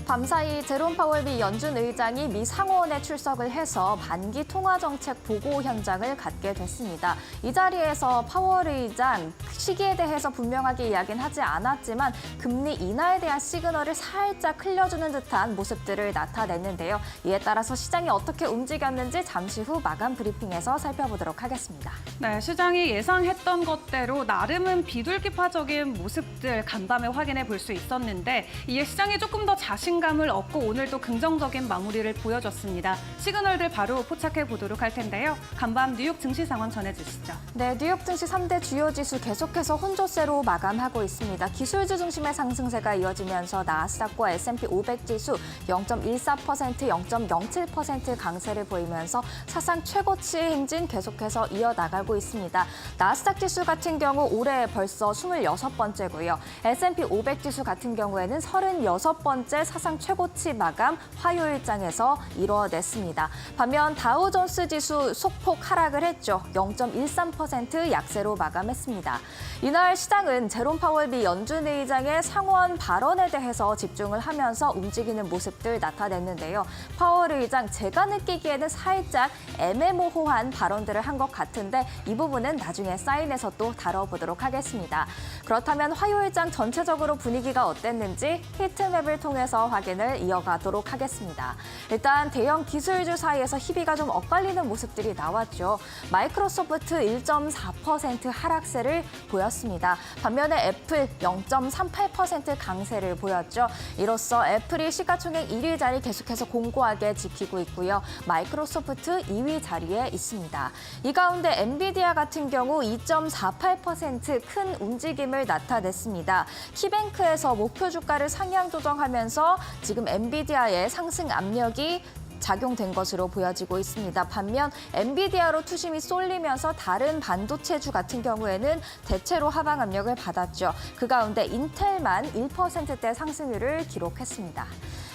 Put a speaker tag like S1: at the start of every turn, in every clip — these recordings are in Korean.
S1: 밤사이 제롬 파월 미 연준 의장이 미 상원에 출석을 해서 반기 통화 정책 보고 현장을 갖게 됐습니다. 이 자리에서 파월 의장 시기에 대해서 분명하게 이야기는 하지 않았지만 금리 인하에 대한 시그널을 살짝 흘려주는 듯한 모습들을 나타냈는데요. 이에 따라서 시장이 어떻게 움직였는지 잠시 후 마감 브리핑에서 살펴보도록 하겠습니다.
S2: 네, 시장이 예상했던 것대로 나름은 비둘기파적인 모습들 간밤에 확인해 볼 수 있었는데 이에 시장이 조금 더 자신감을 얻고 오늘도 긍정적인 마무리를 보여줬습니다. 시그널들 바로 포착해 보도록 할 텐데요. 간밤 뉴욕 증시 상황 전해주시죠.
S1: 네, 뉴욕 증시 3대 주요 지수 계속해서 혼조세로 마감하고 있습니다. 기술주 중심의 상승세가 이어지면서 나스닥과 S&P 500 지수 0.14%, 0.07% 강세를 보이면서 사상 최고치의 행진 계속해서 이어나가고 있습니다. 나스닥 지수 같은 경우 올해 벌써 26번째고요. S&P 500 지수 같은 경우에는 36번째 사상 최고치 마감 화요일장에서 이뤄냈습니다. 반면 다우존스 지수 소폭 하락을 했죠. 0.13% 약세로 마감했습니다. 이날 시장은 제롬 파월 미 연준 의장의 상원 발언에 대해서 집중을 하면서 움직이는 모습들 나타냈는데요. 파월 의장 제가 느끼기에는 살짝 애매모호한 발언들을 한 것 같은데 이 부분은 나중에 사인에서 또 다뤄보도록 하겠습니다. 그렇다면 화요일장 전체적으로 분위기가 어땠는지 히트맵을 통해서 확인을 이어가도록 하겠습니다. 일단 대형 기술주 사이에서 희비가 좀 엇갈리는 모습들이 나왔죠. 마이크로소프트 1.4% 하락세를 보였습니다. 반면에 애플 0.38% 강세를 보였죠. 이로써 애플이 시가총액 1위 자리 계속해서 공고하게 지키고 있고요. 마이크로소프트 2위 자리에 있습니다. 이 가운데 엔비디아 같은 경우 2.48% 큰 움직임을 나타냈습니다. 키뱅크에서 목표 주가를 상향 조정하면서 지금 엔비디아의 상승 압력이 작용된 것으로 보여지고 있습니다. 반면 엔비디아로 투심이 쏠리면서 다른 반도체주 같은 경우에는 대체로 하방 압력을 받았죠. 그 가운데 인텔만 1%대 상승률을 기록했습니다.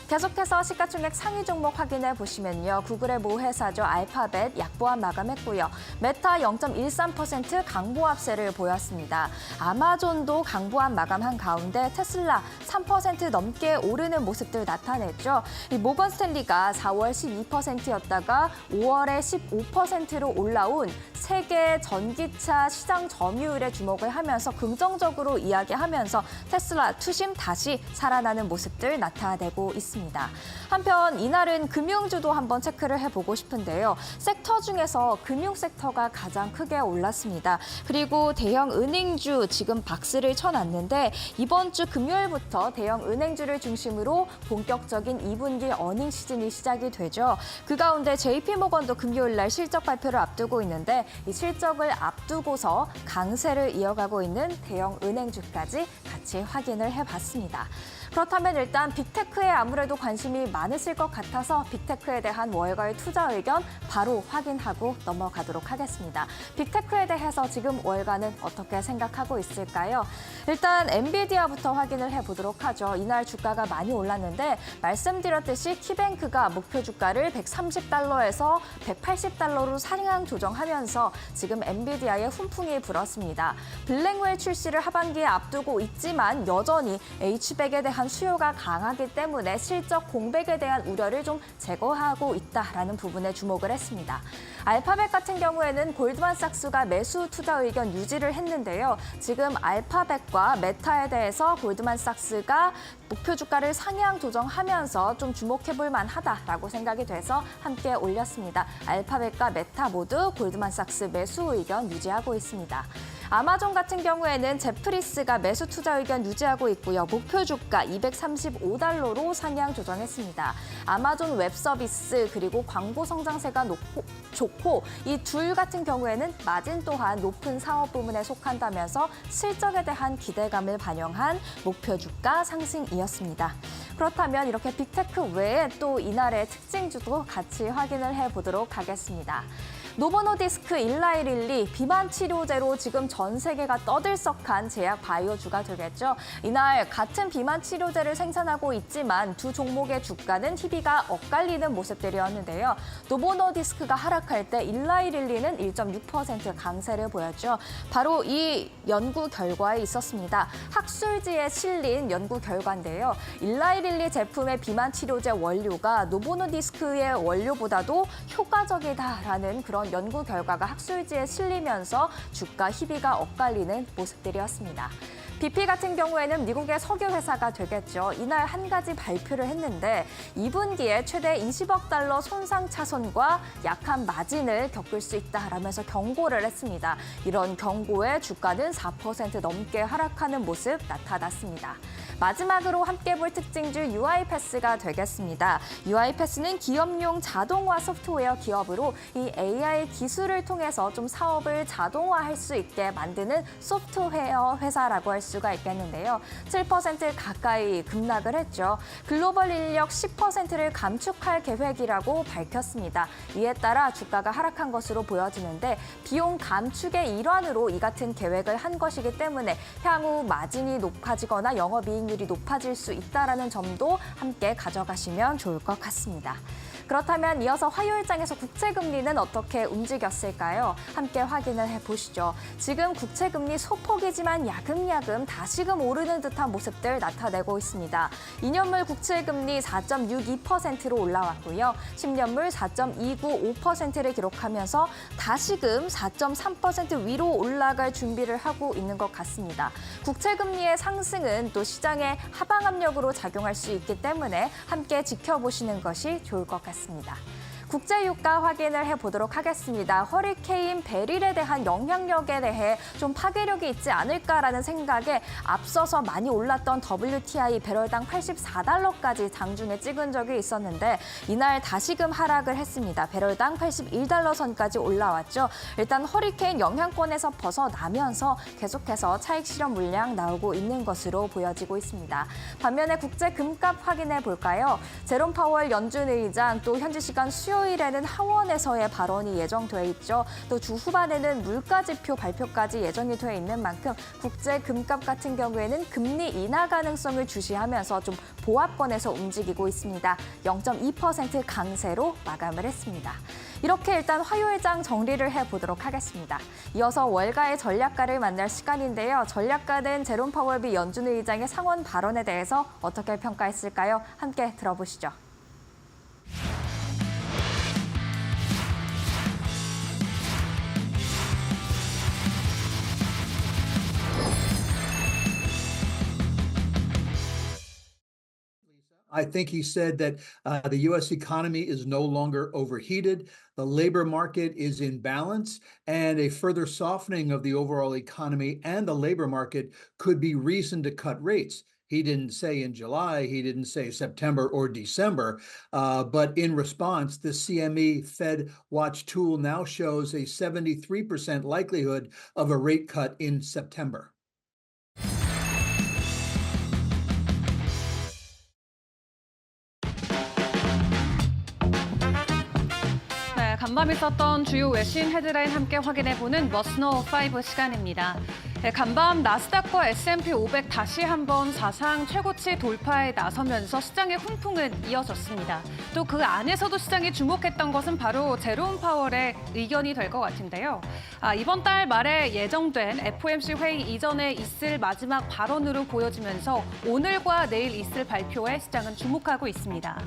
S1: 계속해서 시가총액 상위 종목 확인해 보시면요. 구글의 모 회사죠. 알파벳 약보합 마감했고요. 메타 0.13% 강보합세를 보였습니다. 아마존도 강보합 마감한 가운데 테슬라 3% 넘게 오르는 모습들 나타냈죠. 이 모건 스탠리가 4월 12%였다가 5월에 15%로 올라온 세계 전기차 시장 점유율에 주목을 하면서 긍정적으로 이야기하면서 테슬라 투심 다시 살아나는 모습들 나타내고 있습니다. 한편 이날은 금융주도 한번 체크를 해보고 싶은데요. 섹터 중에서 금융 섹터가 가장 크게 올랐습니다. 그리고 대형 은행주 지금 박스를 쳐놨는데 이번 주 금요일부터 대형 은행주를 중심으로 본격적인 2분기 어닝 시즌이 시작이 되죠. 그 가운데 JP모건도 금요일 날 실적 발표를 앞두고 있는데 이 실적을 앞두고서 강세를 이어가고 있는 대형 은행주까지 같이 확인을 해봤습니다. 그렇다면 일단 빅테크에 아무래도 관심이 많으실 것 같아서 빅테크에 대한 월가의 투자 의견 바로 확인하고 넘어가도록 하겠습니다. 빅테크에 대해서 지금 월가는 어떻게 생각하고 있을까요? 일단 엔비디아부터 확인을 해보도록 하죠. 이날 주가가 많이 올랐는데 말씀드렸듯이 키뱅크가 목표 주가를 130달러에서 180달러로 상향 조정하면서 지금 엔비디아에 훈풍이 불었습니다. 블랙웰 출시를 하반기에 앞두고 있지만 여전히 H백에 대한 수요가 강하기 때문에 실적 공백에 대한 우려를 좀 제거하고 있다라는 부분에 주목을 했습니다. 알파벳 같은 경우에는 골드만삭스가 매수 투자 의견 유지를 했는데요. 지금 알파벳과 메타에 대해서 골드만삭스가 목표 주가를 상향 조정하면서 좀 주목해볼 만하다라고 생각이 돼서 함께 올렸습니다. 알파벳과 메타 모두 골드만삭스 매수 의견 유지하고 있습니다. 아마존 같은 경우에는 제프리스가 매수 투자 의견 유지하고 있고요. 목표 주가 235달러로 상향 조정했습니다. 아마존 웹 서비스 그리고 광고 성장세가 좋고 이 둘 같은 경우에는 마진 또한 높은 사업 부문에 속한다면서 실적에 대한 기대감을 반영한 목표 주가 상승이었습니다. 그렇다면 이렇게 빅테크 외에 또 이날의 특징주도 같이 확인을 해보도록 하겠습니다. 노보노디스크, 일라이릴리, 비만 치료제로 지금 전 세계가 떠들썩한 제약 바이오주가 되겠죠. 이날 같은 비만 치료제를 생산하고 있지만 두 종목의 주가는 희비가 엇갈리는 모습들이었는데요. 노보노디스크가 하락할 때 일라이릴리는 1.6% 강세를 보였죠. 바로 이 연구 결과에 있었습니다. 학술지에 실린 연구 결과인데요. 일라이릴리 제품의 비만 치료제 원료가 노보노디스크의 원료보다도 효과적이다라는 그런 연구 결과가 학술지에 실리면서 주가 희비가 엇갈리는 모습들이었습니다. BP 같은 경우에는 미국의 석유 회사가 되겠죠. 이날 한 가지 발표를 했는데 2분기에 최대 20억 달러 손상 차손과 약한 마진을 겪을 수 있다라면서 경고를 했습니다. 이런 경고에 주가는 4% 넘게 하락하는 모습 나타났습니다. 마지막으로 함께 볼 특징주 UiPath가 되겠습니다. UiPath는 기업용 자동화 소프트웨어 기업으로 이 AI 기술을 통해서 좀 사업을 자동화할 수 있게 만드는 소프트웨어 회사라고 할 수가 있겠는데요. 7% 가까이 급락을 했죠. 글로벌 인력 10%를 감축할 계획이라고 밝혔습니다. 이에 따라 주가가 하락한 것으로 보여지는데 비용 감축의 일환으로 이 같은 계획을 한 것이기 때문에 향후 마진이 높아지거나 영업이익률이 높아질 수 있다는 점도 함께 가져가시면 좋을 것 같습니다. 그렇다면 이어서 화요일장에서 국채금리는 어떻게 움직였을까요? 함께 확인을 해보시죠. 지금 국채금리 소폭이지만 야금야금 다시금 오르는 듯한 모습들 나타내고 있습니다. 2년물 국채금리 4.62%로 올라왔고요. 10년물 4.295%를 기록하면서 다시금 4.3% 위로 올라갈 준비를 하고 있는 것 같습니다. 국채금리의 상승은 또 시장의 하방 압력으로 작용할 수 있기 때문에 함께 지켜보시는 것이 좋을 것 같습니다. 국제유가 확인을 해보도록 하겠습니다. 허리케인 베릴에 대한 영향력에 대해 좀 파괴력이 있지 않을까라는 생각에 앞서서 많이 올랐던 WTI 배럴당 84달러까지 장중에 찍은 적이 있었는데 이날 다시금 하락을 했습니다. 배럴당 81달러 선까지 올라왔죠. 일단 허리케인 영향권에서 벗어나면서 계속해서 차익 실현 물량 나오고 있는 것으로 보여지고 있습니다. 반면에 국제 금값 확인해 볼까요? 제롬 파월 연준 의장 또 현지 시간 수요일에는 하원에서의 발언이 예정돼 있죠. 또 주 후반에는 물가지표 발표까지 예정이 돼 있는 만큼 국제 금값 같은 경우에는 금리 인하 가능성을 주시하면서 좀 보합권에서 움직이고 있습니다. 0.2% 강세로 마감을 했습니다. 이렇게 일단 화요일장 정리를 해보도록 하겠습니다. 이어서 월가의 전략가를 만날 시간인데요. 전략가는 제롬 파월 연준 의장의 상원 발언에 대해서 어떻게 평가했을까요? 함께 들어보시죠.
S3: I think he said that the U.S. economy is no longer overheated, the labor market is in balance, and a further softening of the overall economy and the labor market could be reason to cut rates. He didn't say in July, he didn't say September or December, but in response, the CME Fed Watch tool now shows a 73% likelihood of a rate cut in September.
S2: 간밤 있었던 주요 외신 헤드라인 함께 확인해보는 머스노 5 시간입니다. 간밤 나스닥과 S&P 500 다시 한번 사상 최고치 돌파에 나서면서 시장의 훈풍은 이어졌습니다. 또 그 안에서도 시장이 주목했던 것은 바로 제롬 파월의 의견이 될 것 같은데요. 이번 달 말에 예정된 FOMC 회의 이전에 있을 마지막 발언으로 보여지면서 오늘과 내일 있을 발표에 시장은 주목하고 있습니다.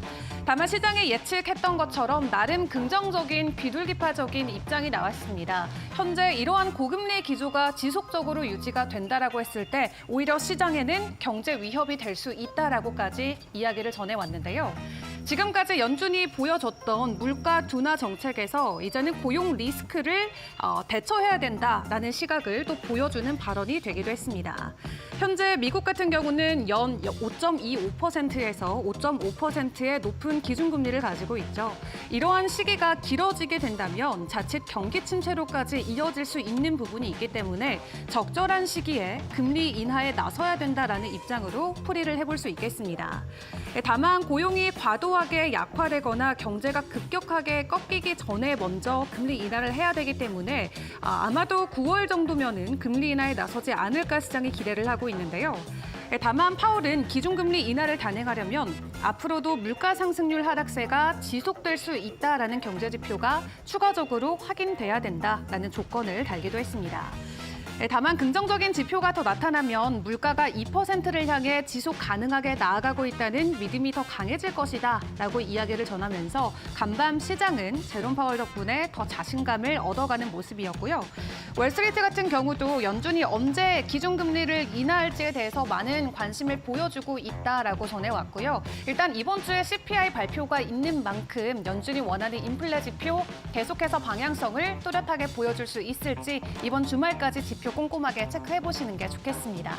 S2: 다만 시장이 예측했던 것처럼 나름 긍정적인 비둘기파적인 입장이 나왔습니다. 현재 이러한 고금리 기조가 지속적으로 유지가 된다라고 했을 때 오히려 시장에는 경제 위협이 될 수 있다라고까지 이야기를 전해왔는데요. 지금까지 연준이 보여줬던 물가 둔화 정책에서 이제는 고용 리스크를 대처해야 된다라는 시각을 또 보여주는 발언이 되기도 했습니다. 현재 미국 같은 경우는 연 5.25%에서 5.5%의 높은 기준금리를 가지고 있죠. 이러한 시기가 길어지게 된다면 자칫 경기 침체로까지 이어질 수 있는 부분이 있기 때문에 적절한 시기에 금리 인하에 나서야 된다라는 입장으로 풀이를 해볼 수 있겠습니다. 다만 고용이 과도 과도하게 약화되거나 경제가 급격하게 꺾이기 전에 먼저 금리 인하를 해야 되기 때문에 아마도 9월 정도면은 금리 인하에 나서지 않을까 시장이 기대를 하고 있는데요. 다만 파월은 기준금리 인하를 단행하려면 앞으로도 물가 상승률 하락세가 지속될 수 있다라는 경제 지표가 추가적으로 확인돼야 된다라는 조건을 달기도 했습니다. 다만 긍정적인 지표가 더 나타나면 물가가 2%를 향해 지속 가능하게 나아가고 있다는 믿음이 더 강해질 것이다 라고 이야기를 전하면서 간밤 시장은 제롬 파월 덕분에 더 자신감을 얻어가는 모습이었고요. 월스트리트 같은 경우도 연준이 언제 기준금리를 인하할지에 대해서 많은 관심을 보여주고 있다라고 전해왔고요. 일단 이번 주에 CPI 발표가 있는 만큼 연준이 원하는 인플레 지표 계속해서 방향성을 뚜렷하게 보여줄 수 있을지 이번 주말까지 지표 꼼꼼하게 체크해보시는 게 좋겠습니다.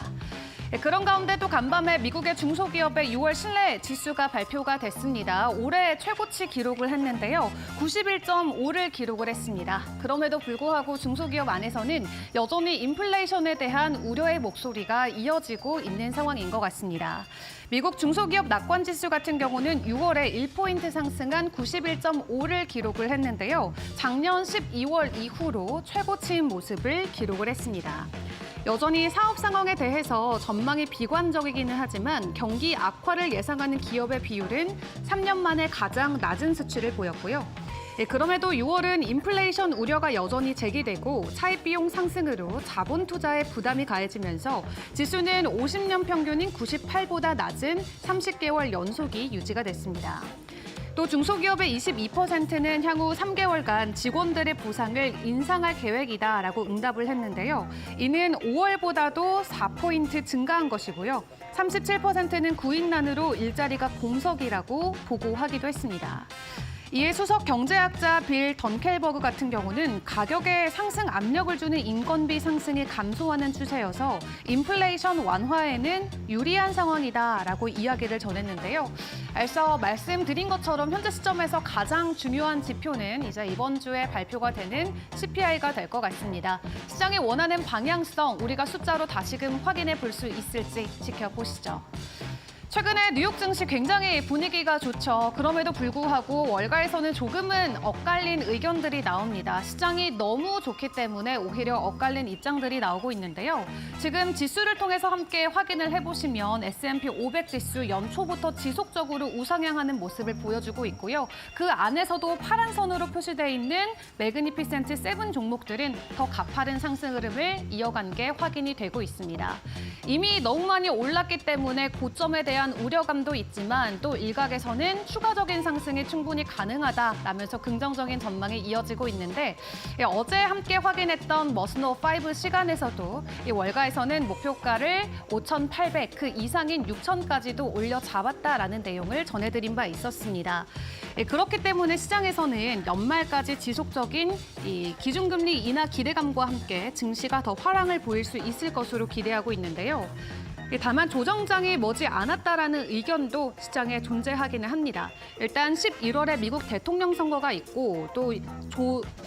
S2: 그런 가운데 또 간밤에 미국의 중소기업의 6월 신뢰 지수가 발표가 됐습니다. 올해 최고치 기록을 했는데요. 91.5를 기록을 했습니다. 그럼에도 불구하고 중소기업 안에서는 여전히 인플레이션에 대한 우려의 목소리가 이어지고 있는 상황인 것 같습니다. 미국 중소기업 낙관지수 같은 경우는 6월에 1포인트 상승한 91.5를 기록을 했는데요. 작년 12월 이후로 최고치인 모습을 기록을 했습니다. 여전히 사업 상황에 대해서 전망이 비관적이기는 하지만 경기 악화를 예상하는 기업의 비율은 3년 만에 가장 낮은 수치를 보였고요. 그럼에도 6월은 인플레이션 우려가 여전히 제기되고 차입 비용 상승으로 자본 투자에 부담이 가해지면서 지수는 50년 평균인 98보다 낮은 30개월 연속이 유지가 됐습니다. 또 중소기업의 22%는 향후 3개월간 직원들의 보상을 인상할 계획이다라고 응답을 했는데요. 이는 5월보다도 4포인트 증가한 것이고요. 37%는 구인난으로 일자리가 공석이라고 보고하기도 했습니다. 이에 수석 경제학자 빌 던켈버그 같은 경우는 가격에 상승 압력을 주는 인건비 상승이 감소하는 추세여서 인플레이션 완화에는 유리한 상황이다라고 이야기를 전했는데요. 앞서 말씀드린 것처럼 현재 시점에서 가장 중요한 지표는 이제 이번 주에 발표가 되는 CPI가 될 것 같습니다. 시장이 원하는 방향성 우리가 숫자로 다시금 확인해 볼 수 있을지 지켜보시죠. 최근에 뉴욕 증시 굉장히 분위기가 좋죠. 그럼에도 불구하고 월가에서는 조금은 엇갈린 의견들이 나옵니다. 시장이 너무 좋기 때문에 오히려 엇갈린 입장들이 나오고 있는데요. 지금 지수를 통해서 함께 확인을 해보시면 S&P 500 지수 연초부터 지속적으로 우상향하는 모습을 보여주고 있고요. 그 안에서도 파란 선으로 표시되어 있는 매그니피센트 7 종목들은 더 가파른 상승 흐름을 이어간 게 확인이 되고 있습니다. 이미 너무 많이 올랐기 때문에 고점에 대한 우려감도 있지만 또 일각에서는 추가적인 상승이 충분히 가능하다라면서 긍정적인 전망이 이어지고 있는데 어제 함께 확인했던 머스노 5 시간에서도 이 월가에서는 목표가를 5,800 그 이상인 6,000까지도 올려 잡았다라는 내용을 전해드린 바 있었습니다. 그렇기 때문에 시장에서는 연말까지 지속적인 이 기준금리 인하 기대감과 함께 증시가 더 화랑을 보일 수 있을 것으로 기대하고 있는데요. 다만 조정장이 머지 않았다라는 의견도 시장에 존재하기는 합니다. 일단 11월에 미국 대통령 선거가 있고 또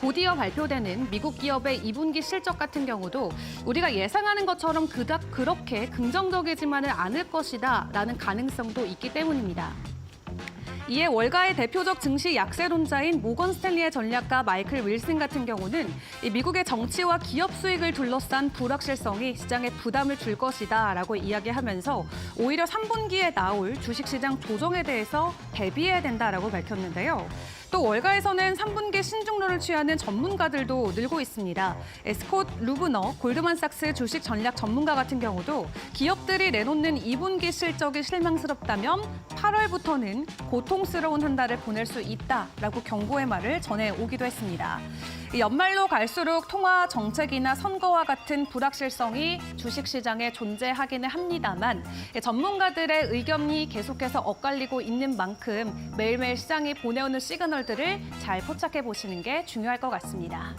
S2: 곧이어 발표되는 미국 기업의 2분기 실적 같은 경우도 우리가 예상하는 것처럼 그닥 그렇게 긍정적이지만은 않을 것이다라는 가능성도 있기 때문입니다. 이에 월가의 대표적 증시 약세론자인 모건 스탠리의 전략가 마이클 윌슨 같은 경우는 이 미국의 정치와 기업 수익을 둘러싼 불확실성이 시장에 부담을 줄 것이다라고 이야기하면서 오히려 3분기에 나올 주식시장 조정에 대해서 대비해야 된다라고 밝혔는데요. 또 월가에서는 3분기 신중론을 취하는 전문가들도 늘고 있습니다. 스콧 루브너 골드만삭스 주식 전략 전문가 같은 경우도 기업들이 내놓는 2분기 실적이 실망스럽다면 8월부터는 고통스러운 한 달을 보낼 수 있다라고 경고의 말을 전해오기도 했습니다. 연말로 갈수록 통화 정책이나 선거와 같은 불확실성이 주식시장에 존재하기는 합니다만 전문가들의 의견이 계속해서 엇갈리고 있는 만큼 매일매일 시장이 보내오는 시그널들을 잘 포착해 보시는 게 중요할 것 같습니다.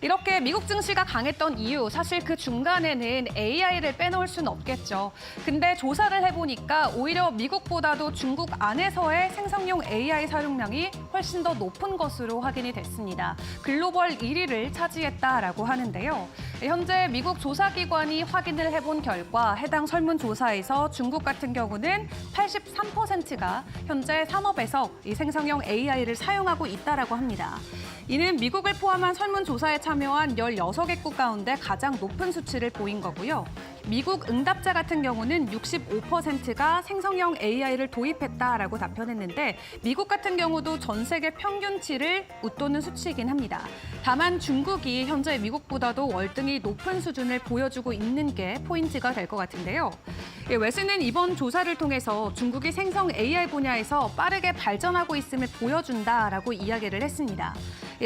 S2: 이렇게 미국 증시가 강했던 이유, 사실 그 중간에는 AI를 빼놓을 수는 없겠죠. 근데 조사를 해보니까 오히려 미국보다도 중국 안에서의 생성용 AI 사용량이 훨씬 더 높은 것으로 확인이 됐습니다. 글로벌 1위를 차지했다라고 하는데요. 현재 미국 조사기관이 확인을 해본 결과 해당 설문조사에서 중국 같은 경우는 83%가 현재 산업에서 이 생성형 AI를 사용하고 있다라고 합니다. 이는 미국을 포함한 설문조사에 참여한 16개국 가운데 가장 높은 수치를 보인 거고요. 미국 응답자 같은 경우는 65%가 생성형 AI를 도입했다라고 답변했는데 미국 같은 경우도 전 세계 평균치를 웃도는 수치이긴 합니다. 다만 중국이 현재 미국보다도 월등히 높은 수준을 보여주고 있는 게 포인트가 될 것 같은데요. 웨스는 이번 조사를 통해서 중국이 생성 AI 분야에서 빠르게 발전하고 있음을 보여준다라고 이야기를 했습니다.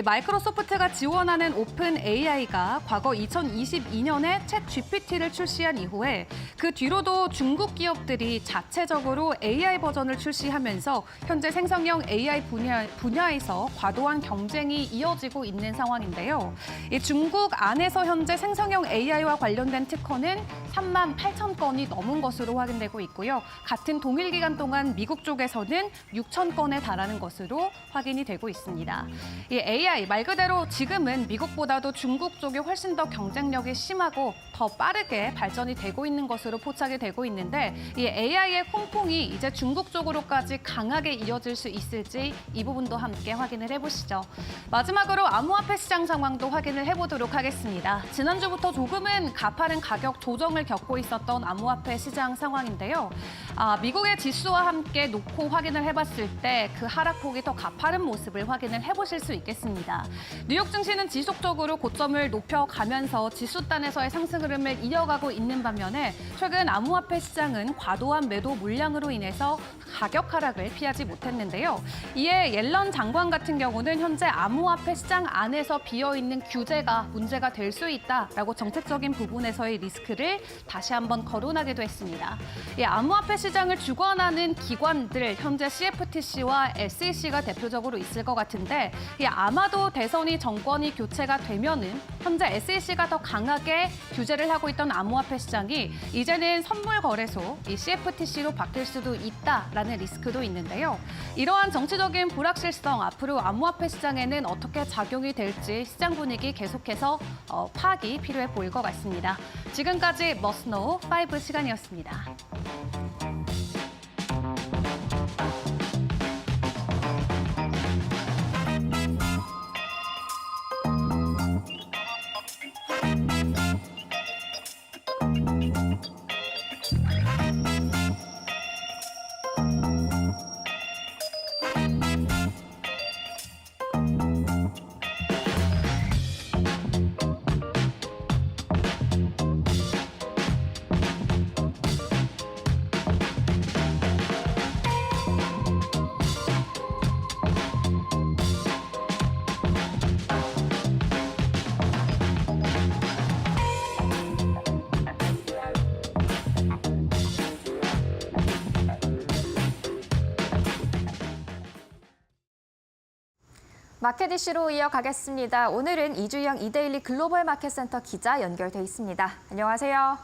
S2: 마이크로소프트가 지원하는 오픈 AI가 과거 2022년에 챗 GPT를 출시한 이후에 그 뒤로도 중국 기업들이 자체적으로 AI 버전을 출시하면서 현재 생성형 AI 분야에서 과도한 경쟁이 이어지고 있는 상황인데요. 중국 안에서 현재 생성형 AI와 관련된 특허는 3만 8천 건이 넘은 것으로 확인되고 있고요. 같은 동일 기간 동안 미국 쪽에서는 6천 건에 달하는 것으로 확인이 되고 있습니다. 이 AI 말 그대로 지금은 미국보다도 중국 쪽이 훨씬 더 경쟁력이 심하고 더 빠르게 발전이 되고 있는 것으로 포착이 되고 있는데 이 AI의 홍풍이 이제 중국 쪽으로까지 강하게 이어질 수 있을지 이 부분도 함께 확인을 해보시죠. 마지막으로 암호화폐 시장 상황도 확인을 해보도록 하겠습니다. 지난주부터 조금은 가파른 가격 조정을 겪고 있었던 암호화폐 시장 상황인데요. 미국의 지수와 함께 놓고 확인을 해봤을 때 그 하락폭이 더 가파른 모습을 확인을 해보실 수 있겠습니다. 뉴욕 증시는 지속적으로 고점을 높여가면서 지수단에서의 상승 흐름을 이어가고 있는 반면에 최근 암호화폐 시장은 과도한 매도 물량으로 인해서 가격 하락을 피하지 못했는데요. 이에 옐런 장관 같은 경우는 현재 암호화폐 시장 안에서 비어있는 규제가 문제가 될 수 있다라고 정책적인 부분에서의 리스크를 다시 한번 거론하기도 했습니다. 이 암호화폐 시장을 주관하는 기관들 현재 CFTC와 SEC가 대표적으로 있을 것 같은데 아마도 대선이 정권이 교체가 되면은 현재 SEC가 더 강하게 규제를 하고 있던 암호화폐 시장이 이제는 선물 거래소 이 CFTC로 바뀔 수도 있다라는 리스크도 있는데요. 이러한 정치적인 불확실성 앞으로 암호화폐 시장에는 어떻게 작용이 될지 시장 분위기 계속해서 파악이 필요해 보일 것 같습니다. 지금까지 머스노우 5 시간이었습니다.
S1: 마켓 이슈로 이어가겠습니다. 오늘은 이주영 이데일리 글로벌 마켓센터 기자 연결돼 있습니다. 안녕하세요.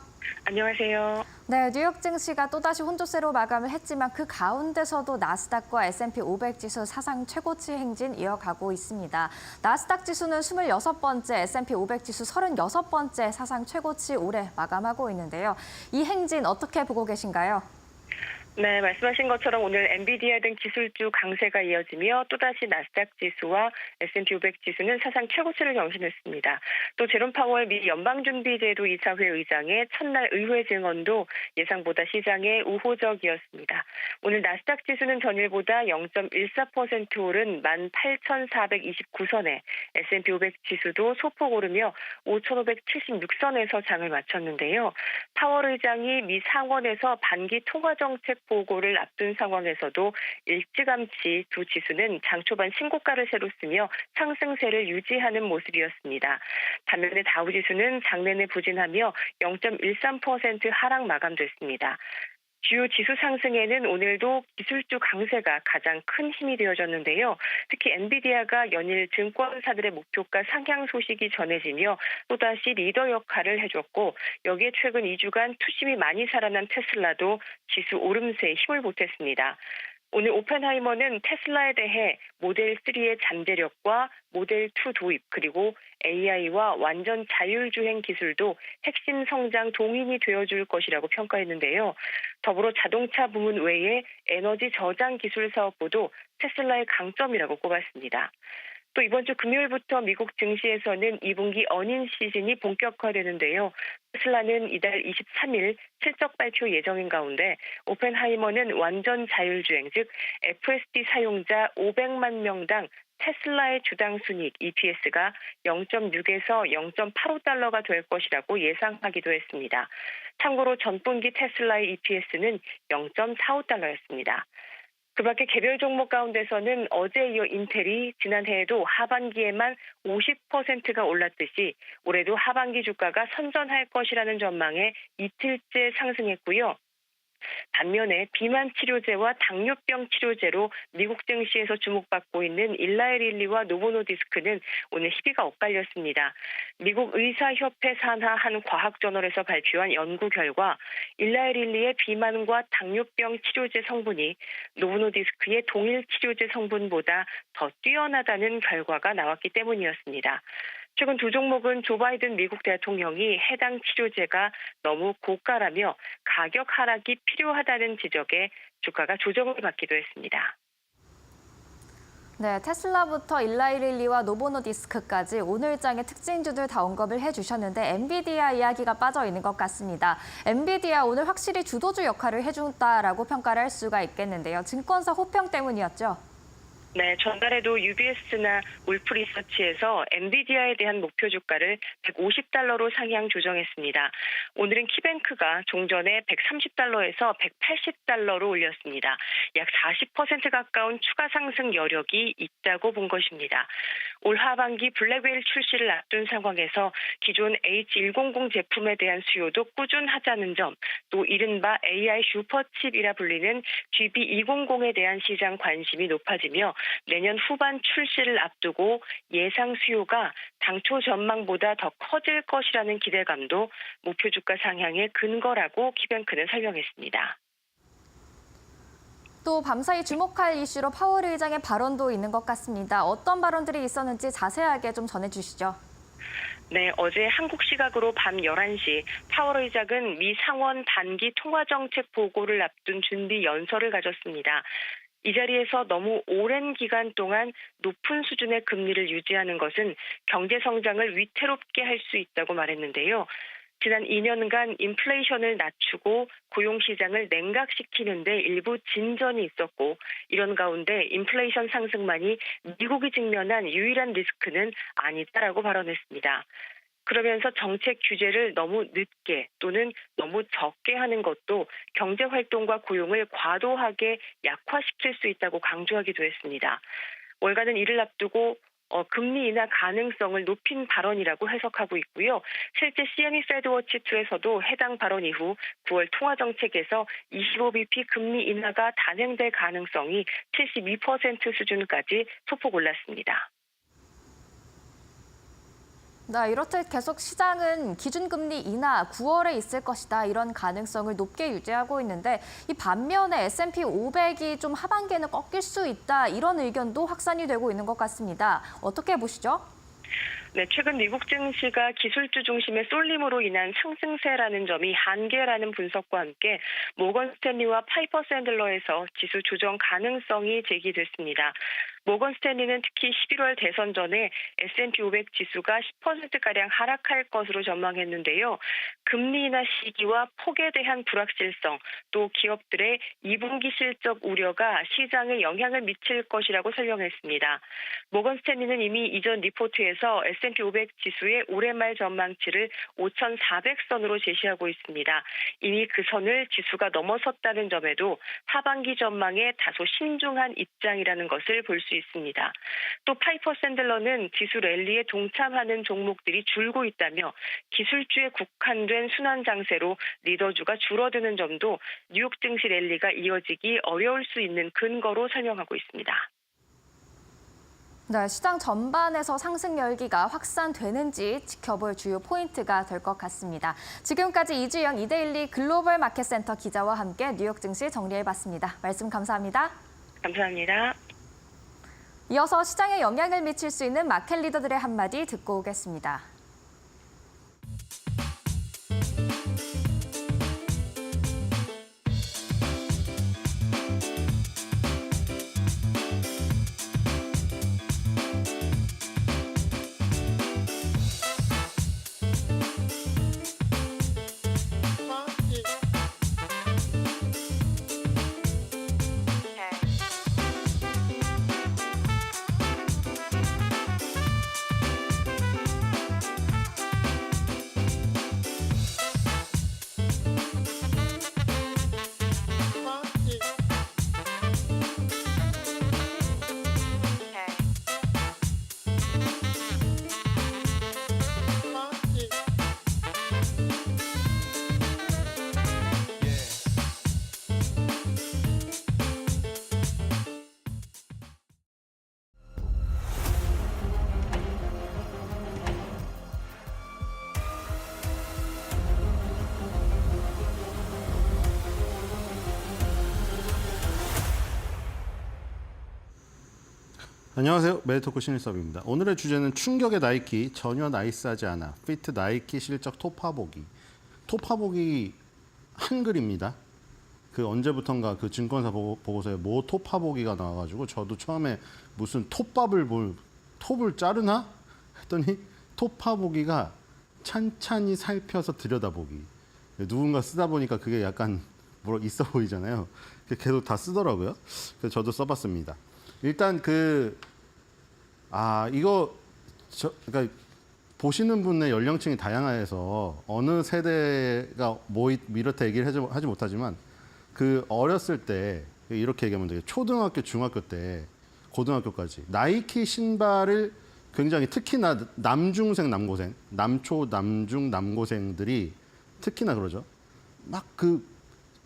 S4: 안녕하세요.
S1: 네, 뉴욕 증시가 또다시 혼조세로 마감을 했지만 그 가운데서도 나스닥과 S&P 500 지수 사상 최고치 행진 이어가고 있습니다. 나스닥 지수는 26번째, S&P 500 지수 36번째 사상 최고치 올해 마감하고 있는데요. 이 행진 어떻게 보고 계신가요?
S4: 네, 말씀하신 것처럼 오늘 엔비디아 등 기술주 강세가 이어지며 또다시 나스닥 지수와 S&P 500 지수는 사상 최고치를 경신했습니다. 또 제롬 파월 미 연방준비제도 이사회 의장의 첫날 의회 증언도 예상보다 시장에 우호적이었습니다. 오늘 나스닥 지수는 전일보다 0.14% 오른 18,429선에 S&P 500 지수도 소폭 오르며 5,576선에서 장을 마쳤는데요. 파월 의장이 미 상원에서 반기 통화정책 보고를 앞둔 상황에서도 일찌감치 두 지수는 장 초반 신고가를 새로 쓰며 상승세를 유지하는 모습이었습니다. 반면에 다우지수는 장내내 부진하며 0.13% 하락 마감됐습니다. 주요 지수 상승에는 오늘도 기술주 강세가 가장 큰 힘이 되어졌는데요. 특히 엔비디아가 연일 증권사들의 목표가 상향 소식이 전해지며 또다시 리더 역할을 해줬고 여기에 최근 2주간 투심이 많이 살아난 테슬라도 지수 오름세에 힘을 보탰습니다. 오늘 오펜하이머는 테슬라에 대해 모델 3의 잠재력과 모델 2 도입 그리고 AI와 완전 자율주행 기술도 핵심 성장 동인이 되어줄 것이라고 평가했는데요. 더불어 자동차 부문 외에 에너지 저장 기술 사업부도 테슬라의 강점이라고 꼽았습니다. 또 이번 주 금요일부터 미국 증시에서는 2분기 어닝 시즌이 본격화되는데요. 테슬라는 이달 23일 실적 발표 예정인 가운데 오펜하이머는 완전 자율주행 즉 FSD 사용자 500만 명당 테슬라의 주당 순이익 EPS가 0.6에서 0.85달러가 될 것이라고 예상하기도 했습니다. 참고로 전분기 테슬라의 EPS는 0.45달러였습니다. 그밖에 개별 종목 가운데서는 어제 이어 인텔이 지난해에도 하반기에만 50%가 올랐듯이 올해도 하반기 주가가 선전할 것이라는 전망에 이틀째 상승했고요. 반면에 비만 치료제와 당뇨병 치료제로 미국 증시에서 주목받고 있는 일라이릴리와 노보노디스크는 오늘 희비가 엇갈렸습니다. 미국 의사협회 산하 한 과학저널에서 발표한 연구 결과 일라이릴리의 비만과 당뇨병 치료제 성분이 노보노디스크의 동일 치료제 성분보다 더 뛰어나다는 결과가 나왔기 때문이었습니다. 최근 두 종목은 조 바이든 미국 대통령이 해당 치료제가 너무 고가라며 가격 하락이 필요하다는 지적에 주가가 조정을 받기도 했습니다.
S1: 네, 테슬라부터 일라이릴리와 노보노디스크까지 오늘장의 특징주들 다 언급을 해주셨는데 엔비디아 이야기가 빠져 있는 것 같습니다. 엔비디아 오늘 확실히 주도주 역할을 해준다라고 평가를 할 수가 있겠는데요. 증권사 호평 때문이었죠?
S4: 네, 전날에도 UBS나 울프리서치에서 엔비디아에 대한 목표 주가를 150달러로 상향 조정했습니다. 오늘은 키뱅크가 종전에 130달러에서 180달러로 올렸습니다. 약 40% 가까운 추가 상승 여력이 있다고 본 것입니다. 올 하반기 블랙웰 출시를 앞둔 상황에서 기존 H100 제품에 대한 수요도 꾸준하다는 점, 또 이른바 AI 슈퍼칩이라 불리는 GB200에 대한 시장 관심이 높아지며 내년 후반 출시를 앞두고 예상 수요가 당초 전망보다 더 커질 것이라는 기대감도 목표 주가 상향의 근거라고 키뱅크는 설명했습니다.
S1: 또 밤사이 주목할 이슈로 파월 의장의 발언도 있는 것 같습니다. 어떤 발언들이 있었는지 자세하게 좀 전해주시죠.
S4: 네, 어제 한국 시각으로 밤 11시 파월 의장은 미 상원 단기 통화정책 보고를 앞둔 준비 연설을 가졌습니다. 이 자리에서 너무 오랜 기간 동안 높은 수준의 금리를 유지하는 것은 경제 성장을 위태롭게 할 수 있다고 말했는데요. 지난 2년간 인플레이션을 낮추고 고용시장을 냉각시키는 데 일부 진전이 있었고 이런 가운데 인플레이션 상승만이 미국이 직면한 유일한 리스크는 아니다라고 발언했습니다. 그러면서 정책 규제를 너무 늦게 또는 너무 적게 하는 것도 경제활동과 고용을 과도하게 약화시킬 수 있다고 강조하기도 했습니다. 월가는 이를 앞두고 금리 인하 가능성을 높인 발언이라고 해석하고 있고요. 실제 CME 페드워치2에서도 해당 발언 이후 9월 통화정책에서 25bp 금리 인하가 단행될 가능성이 72% 수준까지 소폭 올랐습니다.
S1: 네, 이렇듯 계속 시장은 기준금리 인하 9월에 있을 것이다 이런 가능성을 높게 유지하고 있는데 이 반면에 S&P 500이 좀 하반기에는 꺾일 수 있다 이런 의견도 확산이 되고 있는 것 같습니다. 어떻게 보시죠?
S4: 네, 최근 미국 증시가 기술주 중심의 쏠림으로 인한 상승세라는 점이 한계라는 분석과 함께 모건 스탠리와 파이퍼 샌들러에서 지수 조정 가능성이 제기됐습니다. 모건 스탠리는 특히 11월 대선 전에 S&P 500 지수가 10%가량 하락할 것으로 전망했는데요. 금리 인하 시기와 폭에 대한 불확실성, 또 기업들의 2분기 실적 우려가 시장에 영향을 미칠 것이라고 설명했습니다. 모건 스탠리는 이미 이전 리포트에서 S&P 500 지수의 올해 말 전망치를 5,400선으로 제시하고 있습니다. 이미 그 선을 지수가 넘어섰다는 점에도 하반기 전망에 다소 신중한 입장이라는 것을 볼 수 있습니다. 또 파이퍼 샌들러는 지수 랠리에 동참하는 종목들이 줄고 있다며 기술주에 국한된 순환 장세로 리더주가 줄어드는 점도 뉴욕 증시 랠리가 이어지기 어려울 수 있는 근거로 설명하고 있습니다.
S1: 네, 시장 전반에서 상승 열기가 확산되는지 지켜볼 주요 포인트가 될 것 같습니다. 지금까지 이주영 이데일리 글로벌 마켓센터 기자와 함께 뉴욕 증시 정리해봤습니다. 말씀 감사합니다.
S4: 감사합니다.
S1: 이어서 시장에 영향을 미칠 수 있는 마켓 리더들의 한마디 듣고 오겠습니다.
S5: 안녕하세요. 메디토크 신일섭입니다. 오늘의 주제는 충격의 나이키, 전혀 나이스하지 않아. 피트 나이키 실적 톱파보기. 톱파보기 한글입니다. 그 언제부턴가 그 증권사 보고서에 뭐 톱파보기가 나와가지고 저도 처음에 무슨 톱밥을 톱을 자르나? 했더니 톱파보기가 찬찬히 살펴서 들여다보기. 누군가 쓰다 보니까 그게 약간 뭐라 있어 보이잖아요. 계속 다 쓰더라고요. 그래서 저도 써봤습니다. 일단 그러니까 보시는 분의 연령층이 다양해서 어느 세대가 뭐 이렇다 얘기를 하지 못하지만 그 어렸을 때 이렇게 얘기하면 돼요. 초등학교, 중학교 때 고등학교까지 나이키 신발을 굉장히 특히나 남중생, 남고생, 남초, 남중, 남고생들이 특히나 그러죠. 막 그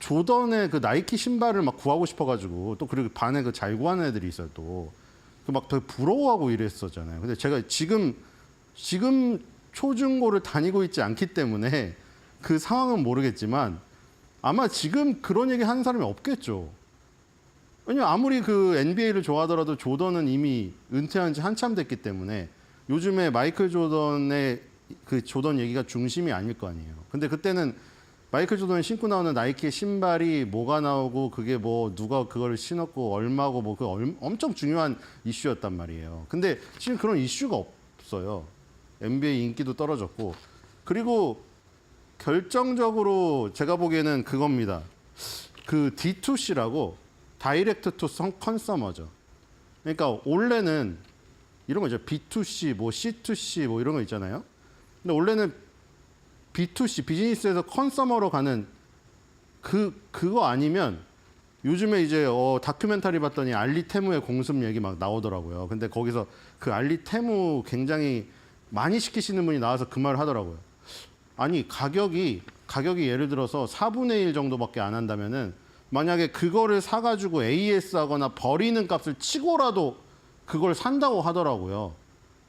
S5: 조던의 그 나이키 신발을 막 구하고 싶어가지고 또 그리고 반에 그 잘 구하는 애들이 있어요. 또 그 막 되게 부러워하고 이랬었잖아요. 근데 제가 지금 초중고를 다니고 있지 않기 때문에 그 상황은 모르겠지만 아마 지금 그런 얘기 하는 사람이 없겠죠. 왜냐면 아무리 그 NBA를 좋아하더라도 조던은 이미 은퇴한 지 한참 됐기 때문에 요즘에 마이클 조던의 그 조던 얘기가 중심이 아닐 거 아니에요. 근데 그때는 마이클 조던이 신고 나오는 나이키 신발이 뭐가 나오고 그게 뭐 누가 그걸 신었고 얼마고 뭐 그 엄청 중요한 이슈였단 말이에요. 근데 지금 그런 이슈가 없어요. NBA 인기도 떨어졌고 그리고 결정적으로 제가 보기에는 그겁니다. 그 D2C라고 다이렉트 투 컨서머죠. 그러니까 원래는 이런 거 있죠. B2C, 뭐 C2C 뭐 이런 거 있잖아요. 근데 원래는 B2C, 비즈니스에서 컨서머로 가는 그거 아니면 요즘에 이제 다큐멘터리 봤더니 알리테무의 공습 얘기 막 나오더라고요. 근데 거기서 그 알리테무 굉장히 많이 시키시는 분이 나와서 그 말을 하더라고요. 아니 가격이 예를 들어서 4분의 1 정도밖에 안 한다면은 만약에 그거를 사가지고 AS 하거나 버리는 값을 치고라도 그걸 산다고 하더라고요.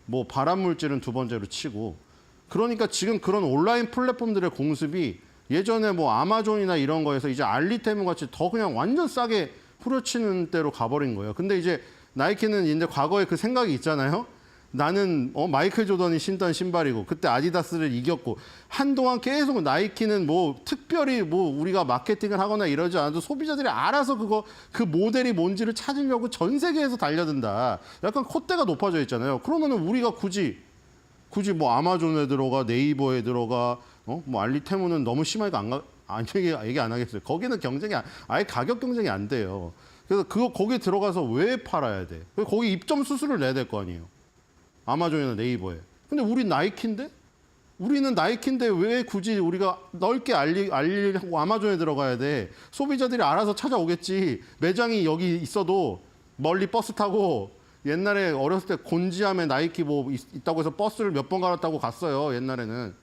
S5: 뭐 발암물질은 두 번째로 치고. 그러니까 지금 그런 온라인 플랫폼들의 공습이 예전에 뭐 아마존이나 이런 거에서 이제 알리테무 같이 더 그냥 완전 싸게 후려치는 대로 가버린 거예요. 근데 이제 나이키는 이제 과거에 그 생각이 있잖아요. 나는 마이클 조던이 신던 신발이고 그때 아디다스를 이겼고 한동안 계속 나이키는 뭐 특별히 뭐 우리가 마케팅을 하거나 이러지 않아도 소비자들이 알아서 그 모델이 뭔지를 찾으려고 전 세계에서 달려든다. 약간 콧대가 높아져 있잖아요. 그러면은 우리가 굳이 뭐 아마존에 들어가 네이버에 들어가 뭐 알리테무는 너무 심하게 얘기 안 하겠어요. 거기는 경쟁이 아예 가격 경쟁이 안 돼요. 그래서 거기 들어가서 왜 팔아야 돼? 거기 입점 수수료를 내야 될 거 아니에요. 아마존이나 네이버에. 근데 우리는 나이키인데 왜 굳이 우리가 넓게 알리고 아마존에 들어가야 돼? 소비자들이 알아서 찾아오겠지. 매장이 여기 있어도 멀리 버스 타고 옛날에 어렸을 때 곤지암에 나이키 뭐 있다고 해서 버스를 몇 번 갈았다고 갔어요. 옛날에는.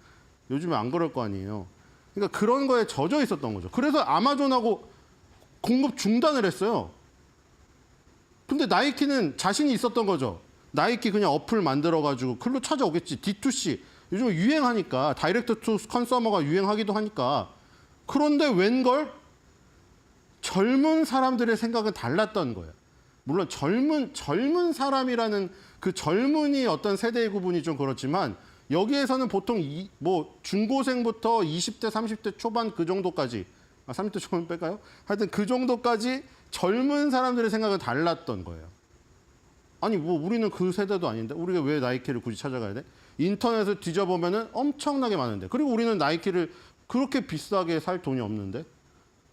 S5: 요즘에 안 그럴 거 아니에요. 그러니까 그런 거에 젖어 있었던 거죠. 그래서 아마존하고 공급 중단을 했어요. 근데 나이키는 자신이 있었던 거죠. 나이키 그냥 어플 만들어가지고 글로 찾아오겠지. D2C. 요즘 유행하니까. 다이렉트 투 컨서머가 유행하기도 하니까. 그런데 웬걸? 젊은 사람들의 생각은 달랐던 거예요. 물론 젊은 사람이라는 그 젊은이 어떤 세대의 구분이 좀 그렇지만 여기에서는 보통 뭐 중고생부터 20대, 30대 초반 그 정도까지 30대 초반 뺄까요? 하여튼 그 정도까지 젊은 사람들의 생각은 달랐던 거예요. 아니 뭐 우리는 그 세대도 아닌데 우리가 왜 나이키를 굳이 찾아가야 돼? 인터넷을 뒤져보면은 엄청나게 많은데 그리고 우리는 나이키를 그렇게 비싸게 살 돈이 없는데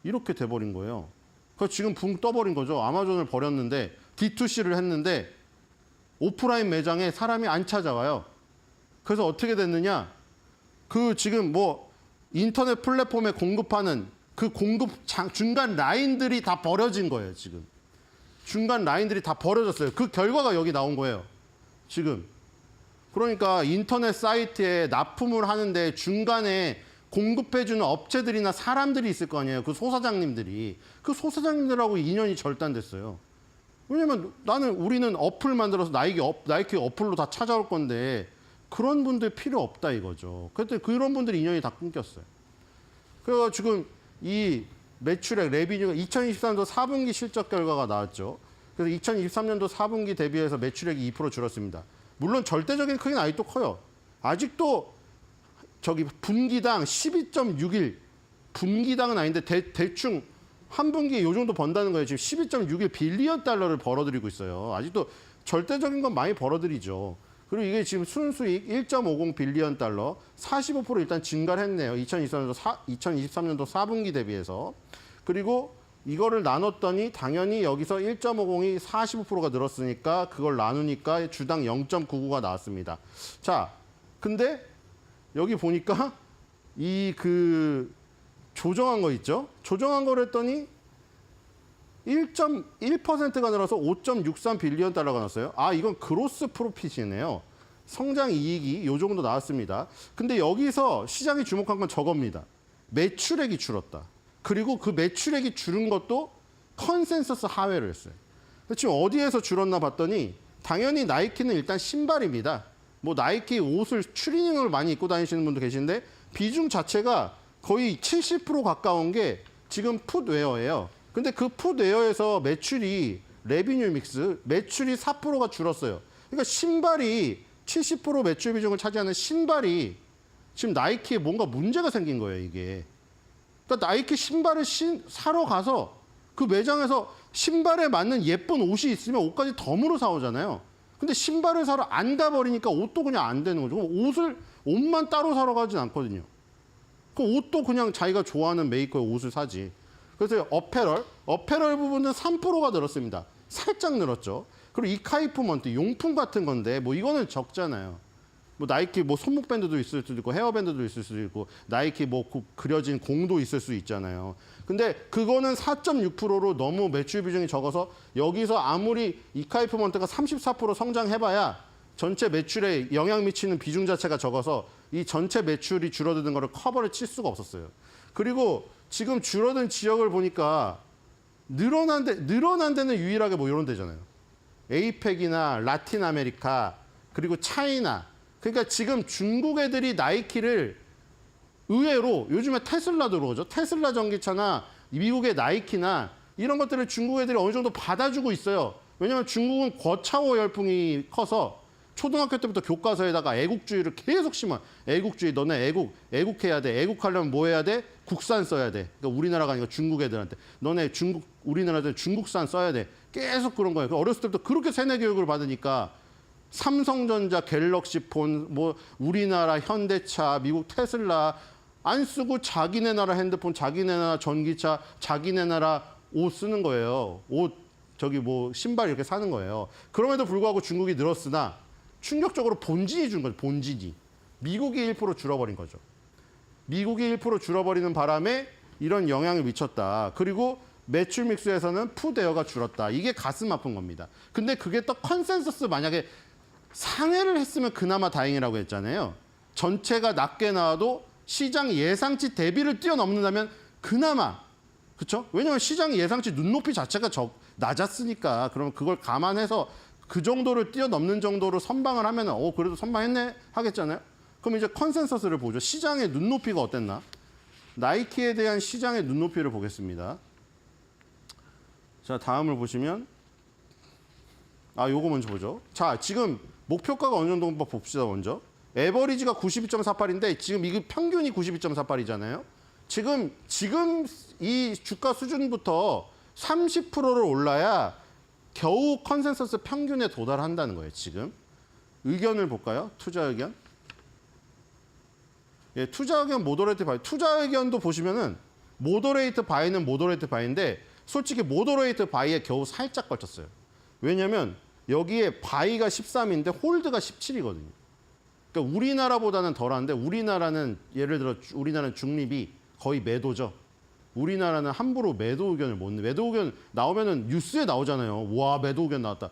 S5: 이렇게 돼버린 거예요. 그래서 지금 붕 떠버린 거죠. 아마존을 버렸는데 D2C를 했는데 오프라인 매장에 사람이 안 찾아와요. 그래서 어떻게 됐느냐? 그 지금 뭐 인터넷 플랫폼에 공급하는 그 중간 라인들이 다 버려진 거예요, 지금. 중간 라인들이 다 버려졌어요. 그 결과가 여기 나온 거예요, 지금. 그러니까 인터넷 사이트에 납품을 하는데 중간에 공급해주는 업체들이나 사람들이 있을 거 아니에요. 그 소사장님들이. 그 소사장님들하고 인연이 절단됐어요. 왜냐면 우리는 어플 만들어서 나이키 어플로 다 찾아올 건데 그런 분들 필요 없다 이거죠. 그때 그런 분들 인연이 다 끊겼어요. 그래서 지금 이 매출액 레비뉴가 2023년도 4분기 실적 결과가 나왔죠. 그래서 2023년도 4분기 대비해서 매출액이 2% 줄었습니다. 물론 절대적인 크기는 아직도 커요. 아직도 저기 분기당 12.61 분기당은 아닌데 대충 한 분기에 요 정도 번다는 거예요. 지금 12.61 빌리언 달러를 벌어들이고 있어요. 아직도 절대적인 건 많이 벌어들이죠. 그리고 이게 지금 순수익 1.50 빌리언 달러 45% 일단 증가를 했네요. 2023년도 4분기 대비해서. 그리고 이거를 나눴더니 당연히 여기서 1.50이 45%가 늘었으니까 그걸 나누니까 주당 0.99가 나왔습니다. 자, 근데 여기 보니까 이 그 조정한 거 있죠? 조정한 거를 했더니 1.1%가 늘어서 5.63 빌리언 달러가 나왔어요. 아, 이건 그로스 프로핏이네요. 성장 이익이 요 정도 나왔습니다. 근데 여기서 시장이 주목한 건 저겁니다. 매출액이 줄었다. 그리고 그 매출액이 줄은 것도 컨센서스 하회를 했어요. 지금 어디에서 줄었나 봤더니 당연히 나이키는 일단 신발입니다. 뭐 나이키 옷을 추리닝을 많이 입고 다니시는 분도 계신데 비중 자체가 거의 70% 가까운 게 지금 풋웨어예요. 근데 그 풋웨어에서 매출이 레비뉴 믹스, 매출이 4%가 줄었어요. 그러니까 신발이 70% 매출 비중을 차지하는 신발이 지금 나이키에 뭔가 문제가 생긴 거예요, 이게. 그러니까 나이키 신발을 사러 가서 그 매장에서 신발에 맞는 예쁜 옷이 있으면 옷까지 덤으로 사오잖아요. 근데 신발을 사러 안 가버리니까 옷도 그냥 안 되는 거죠. 옷만 따로 사러 가진 않거든요. 그 옷도 그냥 자기가 좋아하는 메이커의 옷을 사지. 그래서 어페럴 부분은 3%가 늘었습니다. 살짝 늘었죠. 그리고 이카이프먼트, 용품 같은 건데 뭐 이거는 적잖아요. 뭐 나이키 뭐 손목 밴드도 있을 수도 있고 헤어밴드도 있을 수도 있고 나이키 뭐 그려진 공도 있을 수 있잖아요. 근데 그거는 4.6%로 너무 매출 비중이 적어서 여기서 아무리 이카이프먼트가 34% 성장해봐야 전체 매출에 영향 미치는 비중 자체가 적어서 이 전체 매출이 줄어드는 거를 커버를 칠 수가 없었어요. 그리고 지금 줄어든 지역을 보니까 늘어난 데는 유일하게 뭐 이런 데잖아요. 에이펙이나 라틴 아메리카 그리고 차이나. 그러니까 지금 중국 애들이 나이키를 의외로 요즘에 테슬라도 그러죠. 테슬라 전기차나 미국의 나이키나 이런 것들을 중국 애들이 어느 정도 받아주고 있어요. 왜냐하면 중국은 거차오 열풍이 커서 초등학교 때부터 교과서에다가 애국주의를 계속 심어. 애국주의, 너네 애국해야 돼. 애국하려면 뭐 해야 돼? 국산 써야 돼. 그러니까 우리나라가 아니라 중국 애들한테. 너네 우리나라들 중국산 써야 돼. 계속 그런 거예요. 어렸을 때부터 그렇게 세뇌 교육을 받으니까 삼성전자, 갤럭시폰, 뭐 우리나라 현대차, 미국 테슬라 안 쓰고 자기네 나라 핸드폰, 자기네 나라 전기차, 자기네 나라 옷 쓰는 거예요. 신발 이렇게 사는 거예요. 그럼에도 불구하고 중국이 늘었으나 충격적으로 본진이 준 거죠. 본진이. 미국이 1% 줄어버린 거죠. 미국이 1% 줄어버리는 바람에 이런 영향을 미쳤다. 그리고 매출 믹스에서는 푸드웨어가 줄었다. 이게 가슴 아픈 겁니다. 근데 그게 또 컨센서스 만약에 상회를 했으면 그나마 다행이라고 했잖아요. 전체가 낮게 나와도 시장 예상치 대비를 뛰어넘는다면 그나마 그렇죠? 왜냐하면 시장 예상치 눈높이 자체가 낮았으니까 그러면 그걸 감안해서 그 정도를 뛰어넘는 정도로 선방을 하면 그래도 선방했네 하겠잖아요. 그럼 이제 컨센서스를 보죠. 시장의 눈높이가 어땠나? 나이키에 대한 시장의 눈높이를 보겠습니다. 자, 다음을 보시면 요거 먼저 보죠. 자, 지금 목표가가 어느 정도 한번 봅시다, 먼저. 에버리지가 92.48인데 지금 이게 평균이 92.48이잖아요. 지금 이 주가 수준부터 30%를 올라야 겨우 컨센서스 평균에 도달한다는 거예요, 지금. 의견을 볼까요? 투자 의견. 예, 투자 의견 모더레이트 바이. 투자 의견도 보시면은 모더레이트 바이는 모더레이트 바이인데 솔직히 모더레이트 바이에 겨우 살짝 걸쳤어요. 왜냐면 여기에 바이가 13인데 홀드가 17이거든요. 그러니까 우리나라보다는 덜한데 우리나라는 예를 들어 우리나라는 중립이 거의 매도죠. 우리나라는 함부로 매도 의견을 못 내. 매도 의견 나오면은 뉴스에 나오잖아요. 와, 매도 의견 나왔다.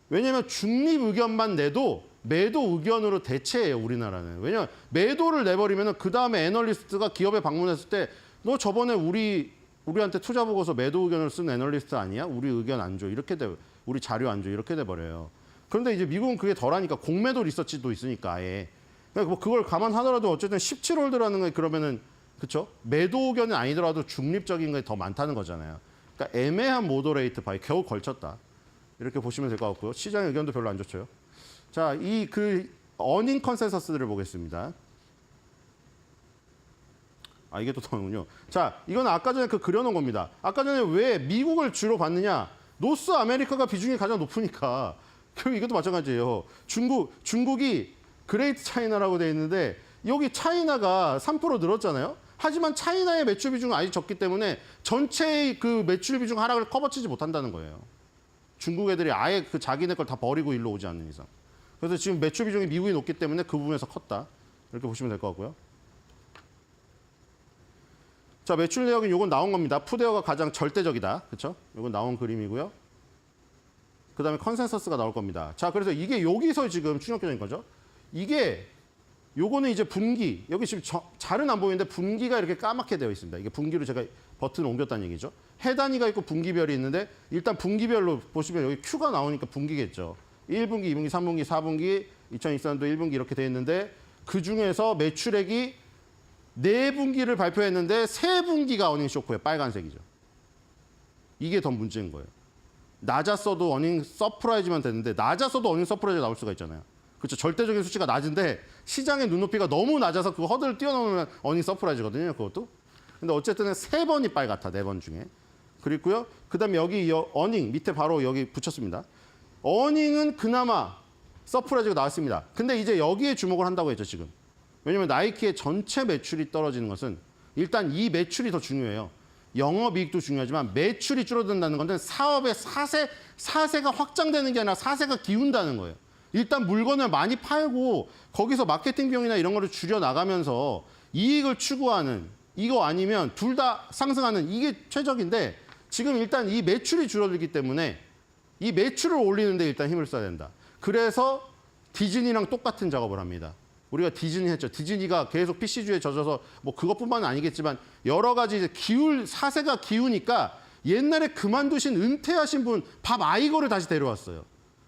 S5: 왜냐면 중립 의견만 내도 매도 의견으로 대체해요, 우리나라는. 왜냐면 매도를 내버리면은 그 다음에 애널리스트가 기업에 방문했을 때 너 저번에 우리한테 투자 보고서 매도 의견을 쓴 애널리스트 아니야? 우리 의견 안 줘. 이렇게 돼. 우리 자료 안 줘. 이렇게 돼 버려요. 그런데 이제 미국은 그게 덜하니까 공매도 리서치도 있으니까 아예. 그러니까 뭐 그걸 감안하더라도 어쨌든 17홀드라는 게 그러면은 그렇죠? 매도 의견은 아니더라도 중립적인 게 더 많다는 거잖아요. 그러니까 애매한 모더레이트 바이 겨우 걸쳤다. 이렇게 보시면 될 것 같고요. 시장의 의견도 별로 안 좋죠. 자, 이 어닝 컨센서스들을 보겠습니다. 이게 또 나오군요. 자, 이건 아까 전에 그려놓은 겁니다. 아까 전에 왜 미국을 주로 봤느냐? 노스 아메리카가 비중이 가장 높으니까. 결국 이것도 마찬가지예요. 중국이 그레이트 차이나라고 돼 있는데 여기 차이나가 3% 늘었잖아요. 하지만 차이나의 매출 비중은 아직 적기 때문에 전체의 그 매출 비중 하락을 커버치지 못한다는 거예요. 중국 애들이 아예 그 자기네 걸 다 버리고 일로 오지 않는 이상. 그래서 지금 매출 비중이 미국이 높기 때문에 그 부분에서 컸다. 이렇게 보시면 될 것 같고요. 자, 매출 내역은 요건 나온 겁니다. 푸데어가 가장 절대적이다. 그렇죠? 요건 나온 그림이고요. 그다음에 컨센서스가 나올 겁니다. 자, 그래서 이게 여기서 지금 충격적인 거죠. 요거는 이제 분기. 여기 지금 잘은 안 보이는데 분기가 이렇게 까맣게 되어 있습니다. 이게 분기로 제가 버튼을 옮겼다는 얘기죠. 해 단위가 있고 분기별이 있는데 일단 분기별로 보시면 여기 Q가 나오니까 분기겠죠. 1분기, 2분기, 3분기, 4분기, 2024년도 1분기 이렇게 돼 있는데 그중에서 매출액이 4분기를 발표했는데 3분기가 어닝 쇼크예요. 빨간색이죠. 이게 더 문제인 거예요. 낮았어도 어닝 서프라이즈만 됐는데 낮았어도 어닝 서프라이즈가 나올 수가 있잖아요. 그렇죠. 절대적인 수치가 낮은데 시장의 눈높이가 너무 낮아서 그 허들을 뛰어넘으면 어닝 서프라이즈거든요. 그것도. 근데 어쨌든 3번이 빨갛다. 4번 중에. 그리고요. 그다음에 여기 어닝 밑에 바로 여기 붙였습니다. 어닝은 그나마 서프라이즈가 나왔습니다. 근데 이제 여기에 주목을 한다고 했죠, 지금. 왜냐면 나이키의 전체 매출이 떨어지는 것은 일단 이 매출이 더 중요해요. 영업이익도 중요하지만 매출이 줄어든다는 것은 사업의 사세가 확장되는 게 아니라 사세가 기운다는 거예요. 일단 물건을 많이 팔고 거기서 마케팅 비용이나 이런 거를 줄여나가면서 이익을 추구하는 이거 아니면 둘 다 상승하는 이게 최적인데 지금 일단 이 매출이 줄어들기 때문에 이 매출을 올리는데 일단 힘을 써야 된다. 그래서 디즈니랑 똑같은 작업을 합니다. 우리가 디즈니 했죠. 디즈니가 계속 PC주에 젖어서 뭐 그것뿐만은 아니겠지만 여러 가지 이제 사세가 기우니까 옛날에 그만두신 은퇴하신 분 밥 아이거를 다시 데려왔어요.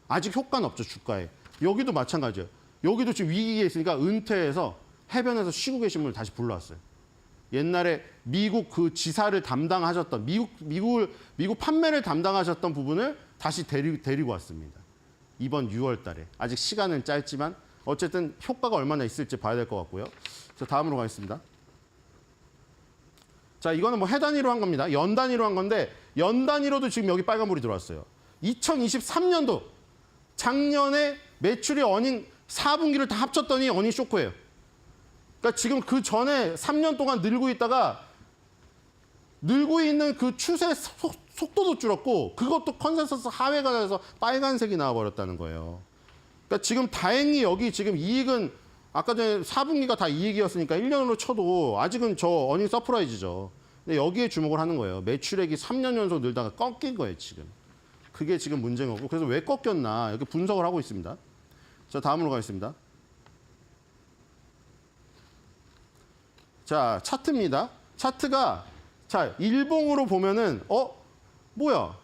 S5: 아직 효과는 없죠, 주가에. 여기도 마찬가지예요. 여기도 지금 위기에 있으니까 은퇴해서 해변에서 쉬고 계신 분을 다시 불러왔어요. 옛날에 미국 그 지사를 담당하셨던 미국 판매를 담당하셨던 부분을 다시 데리고 왔습니다. 이번 6월 달에. 아직 시간은 짧지만 어쨌든 효과가 얼마나 있을지 봐야 될 것 같고요. 자, 다음으로 가겠습니다. 자, 이거는 뭐 해 단위로 한 겁니다. 연 단위로 한 건데 연 단위로도 지금 여기 빨간불이 들어왔어요. 2023년도 작년에 매출이 어닝 4분기를 다 합쳤더니 어닝 쇼크예요. 그러니까 지금 그 전에 3년 동안 늘고 있다가 늘고 있는 그 추세 속도도 줄었고 그것도 컨센서스 하회가 돼서 빨간색이 나와버렸다는 거예요. 그러니까 지금 다행히 여기 지금 이익은 아까 전에 4분기가 다 이익이었으니까 1년으로 쳐도 아직은 저 어닝 서프라이즈죠. 근데 여기에 주목을 하는 거예요. 매출액이 3년 연속 늘다가 꺾인 거예요, 지금. 그게 지금 문제인 거고. 그래서 왜 꺾였나 이렇게 분석을 하고 있습니다. 자, 다음으로 가겠습니다. 자, 차트입니다. 차트가 자, 일봉으로 보면은 뭐야?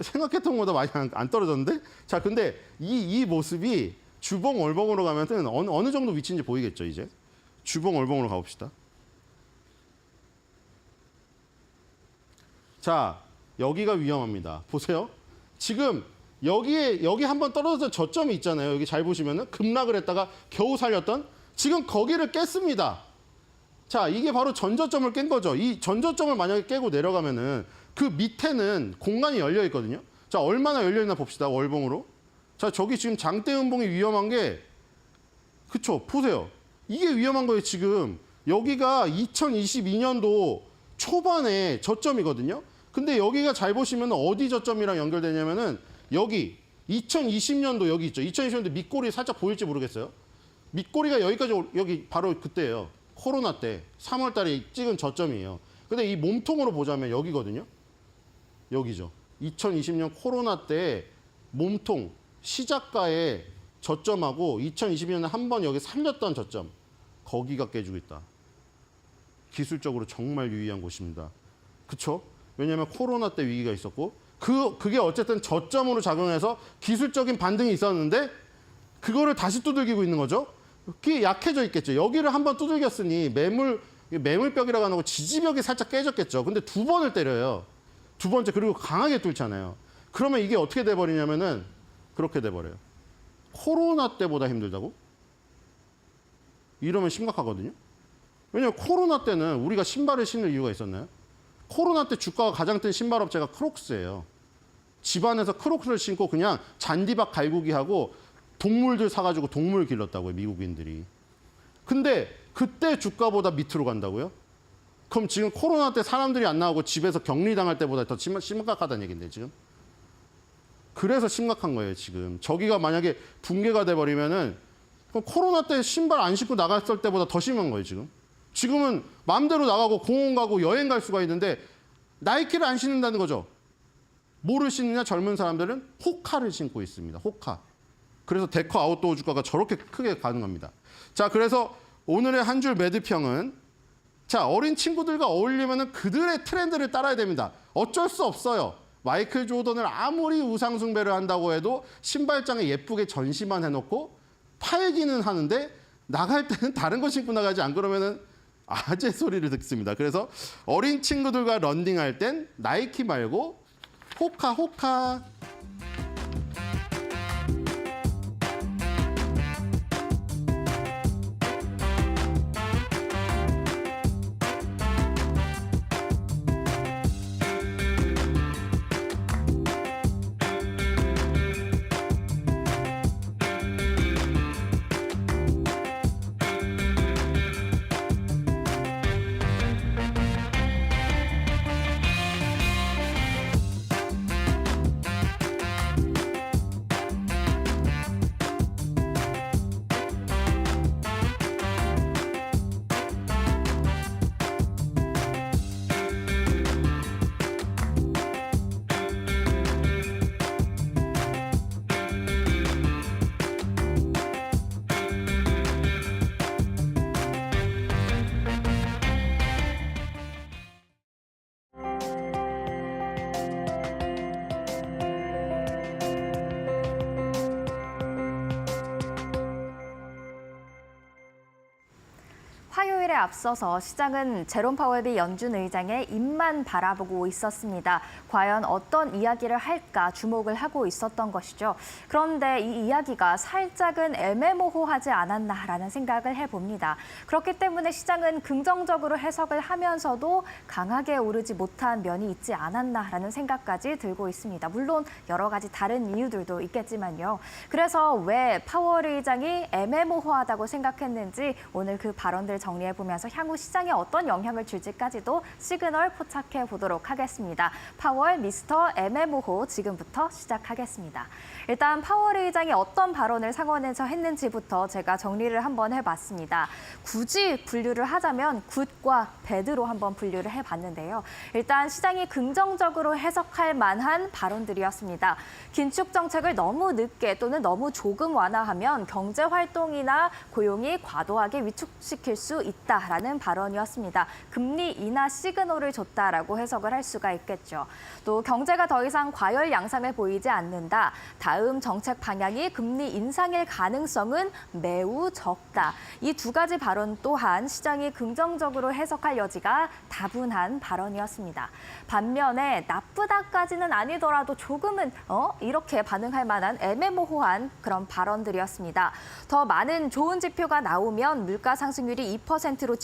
S5: 생각했던 것보다 많이 안 떨어졌는데? 자, 근데 이 모습이 주봉 월봉으로 가면은 어느 정도 위치인지 보이겠죠, 이제. 주봉 월봉으로 가봅시다. 자, 여기가 위험합니다. 보세요. 지금 여기 한번 떨어졌던 저점이 있잖아요. 여기 잘 보시면은 급락을 했다가 겨우 살렸던 지금 거기를 깼습니다. 자, 이게 바로 전저점을 깬 거죠. 이 전저점을 만약에 깨고 내려가면은 그 밑에는 공간이 열려 있거든요. 자, 얼마나 열려 있나 봅시다. 월봉으로. 자, 저기 지금 장대 음봉이 위험한 게 그쵸? 보세요. 이게 위험한 거예요, 지금. 여기가 2022년도 초반에 저점이거든요. 근데 여기가 잘 보시면 어디 저점이랑 연결되냐면은 여기 2020년도 여기 있죠. 2020년도 밑꼬리 살짝 보일지 모르겠어요. 밑꼬리가 여기까지 여기 바로 그때예요. 코로나 때 3월 달에 찍은 저점이에요. 근데 이 몸통으로 보자면 여기거든요. 여기죠. 2020년 코로나 때 몸통 시작가의 저점하고 2022년에 한 번 여기 살렸던 저점. 거기가 깨지고 있다. 기술적으로 정말 유의한 곳입니다. 그쵸? 왜냐하면 코로나 때 위기가 있었고 그게 어쨌든 저점으로 작용해서 기술적인 반등이 있었는데 그거를 다시 두들기고 있는 거죠. 그게 약해져 있겠죠. 여기를 한번 두들겼으니 매물벽이라고 하는 거 지지벽이 살짝 깨졌겠죠. 근데 두 번을 때려요. 두 번째 그리고 강하게 뚫잖아요. 그러면 이게 어떻게 돼버리냐면은 그렇게 돼버려요. 코로나 때보다 힘들다고? 이러면 심각하거든요. 왜냐면 코로나 때는 우리가 신발을 신을 이유가 있었나요? 코로나 때 주가가 가장 뜬 신발 업체가 크록스예요. 집안에서 크록스를 신고 그냥 잔디밭 갈구기 하고 동물들 사가지고 동물 길렀다고요, 미국인들이. 근데 그때 주가보다 밑으로 간다고요? 그럼 지금 코로나 때 사람들이 안 나오고 집에서 격리당할 때보다 더 심각하다는 얘기인데 지금? 그래서 심각한 거예요, 지금. 저기가 만약에 붕괴가 돼버리면은 그럼 코로나 때 신발 안 신고 나갔을 때보다 더 심한 거예요, 지금. 지금은 마음대로 나가고 공원 가고 여행 갈 수가 있는데 나이키를 안 신는다는 거죠. 뭐를 신느냐, 젊은 사람들은 호카를 신고 있습니다. 호카. 그래서 데커 아웃도어 주가가 저렇게 크게 가능합니다. 자, 그래서 오늘의 한 줄 매드평은 자, 어린 친구들과 어울리면 그들의 트렌드를 따라야 됩니다. 어쩔 수 없어요. 마이클 조던을 아무리 우상 숭배를 한다고 해도 신발장에 예쁘게 전시만 해놓고 팔기는 하는데 나갈 때는 다른 거 신고 나가지 안 그러면은 아재 소리를 듣습니다. 그래서 어린 친구들과 런닝할 땐 나이키 말고 호카.
S1: 화요일에 앞서서 시장은 제롬 파월 미 연준 의장의 입만 바라보고 있었습니다. 과연 어떤 이야기를 할까 주목을 하고 있었던 것이죠. 그런데 이 이야기가 살짝은 애매모호하지 않았나라는 생각을 해봅니다. 그렇기 때문에 시장은 긍정적으로 해석을 하면서도 강하게 오르지 못한 면이 있지 않았나라는 생각까지 들고 있습니다. 물론 여러 가지 다른 이유들도 있겠지만요. 그래서 왜 파월 의장이 애매모호하다고 생각했는지 오늘 그 발언들 정리해보면서 향후 시장에 어떤 영향을 줄지까지도 시그널 포착해 보도록 하겠습니다. 파월 미스터 애매모호 지금부터 시작하겠습니다. 일단 파월 의장이 어떤 발언을 상원에서 했는지부터 제가 정리를 한번 해봤습니다. 굳이 분류를 하자면 굿과 배드로 한번 분류를 해봤는데요. 일단 시장이 긍정적으로 해석할 만한 발언들이었습니다. 긴축 정책을 너무 늦게 또는 너무 조금 완화하면 경제 활동이나 고용이 과도하게 위축시킬 수 있다. 있다라는 발언이었습니다. 금리 인하 시그널을 줬다라고 해석을 할 수가 있겠죠. 또 경제가 더 이상 과열 양상을 보이지 않는다. 다음 정책 방향이 금리 인상일 가능성은 매우 적다. 이 두 가지 발언 또한 시장이 긍정적으로 해석할 여지가 다분한 발언이었습니다. 반면에 나쁘다까지는 아니더라도 조금은 이렇게 반응할 만한 애매모호한 그런 발언들이었습니다. 더 많은 좋은 지표가 나오면 물가 상승률이 2%로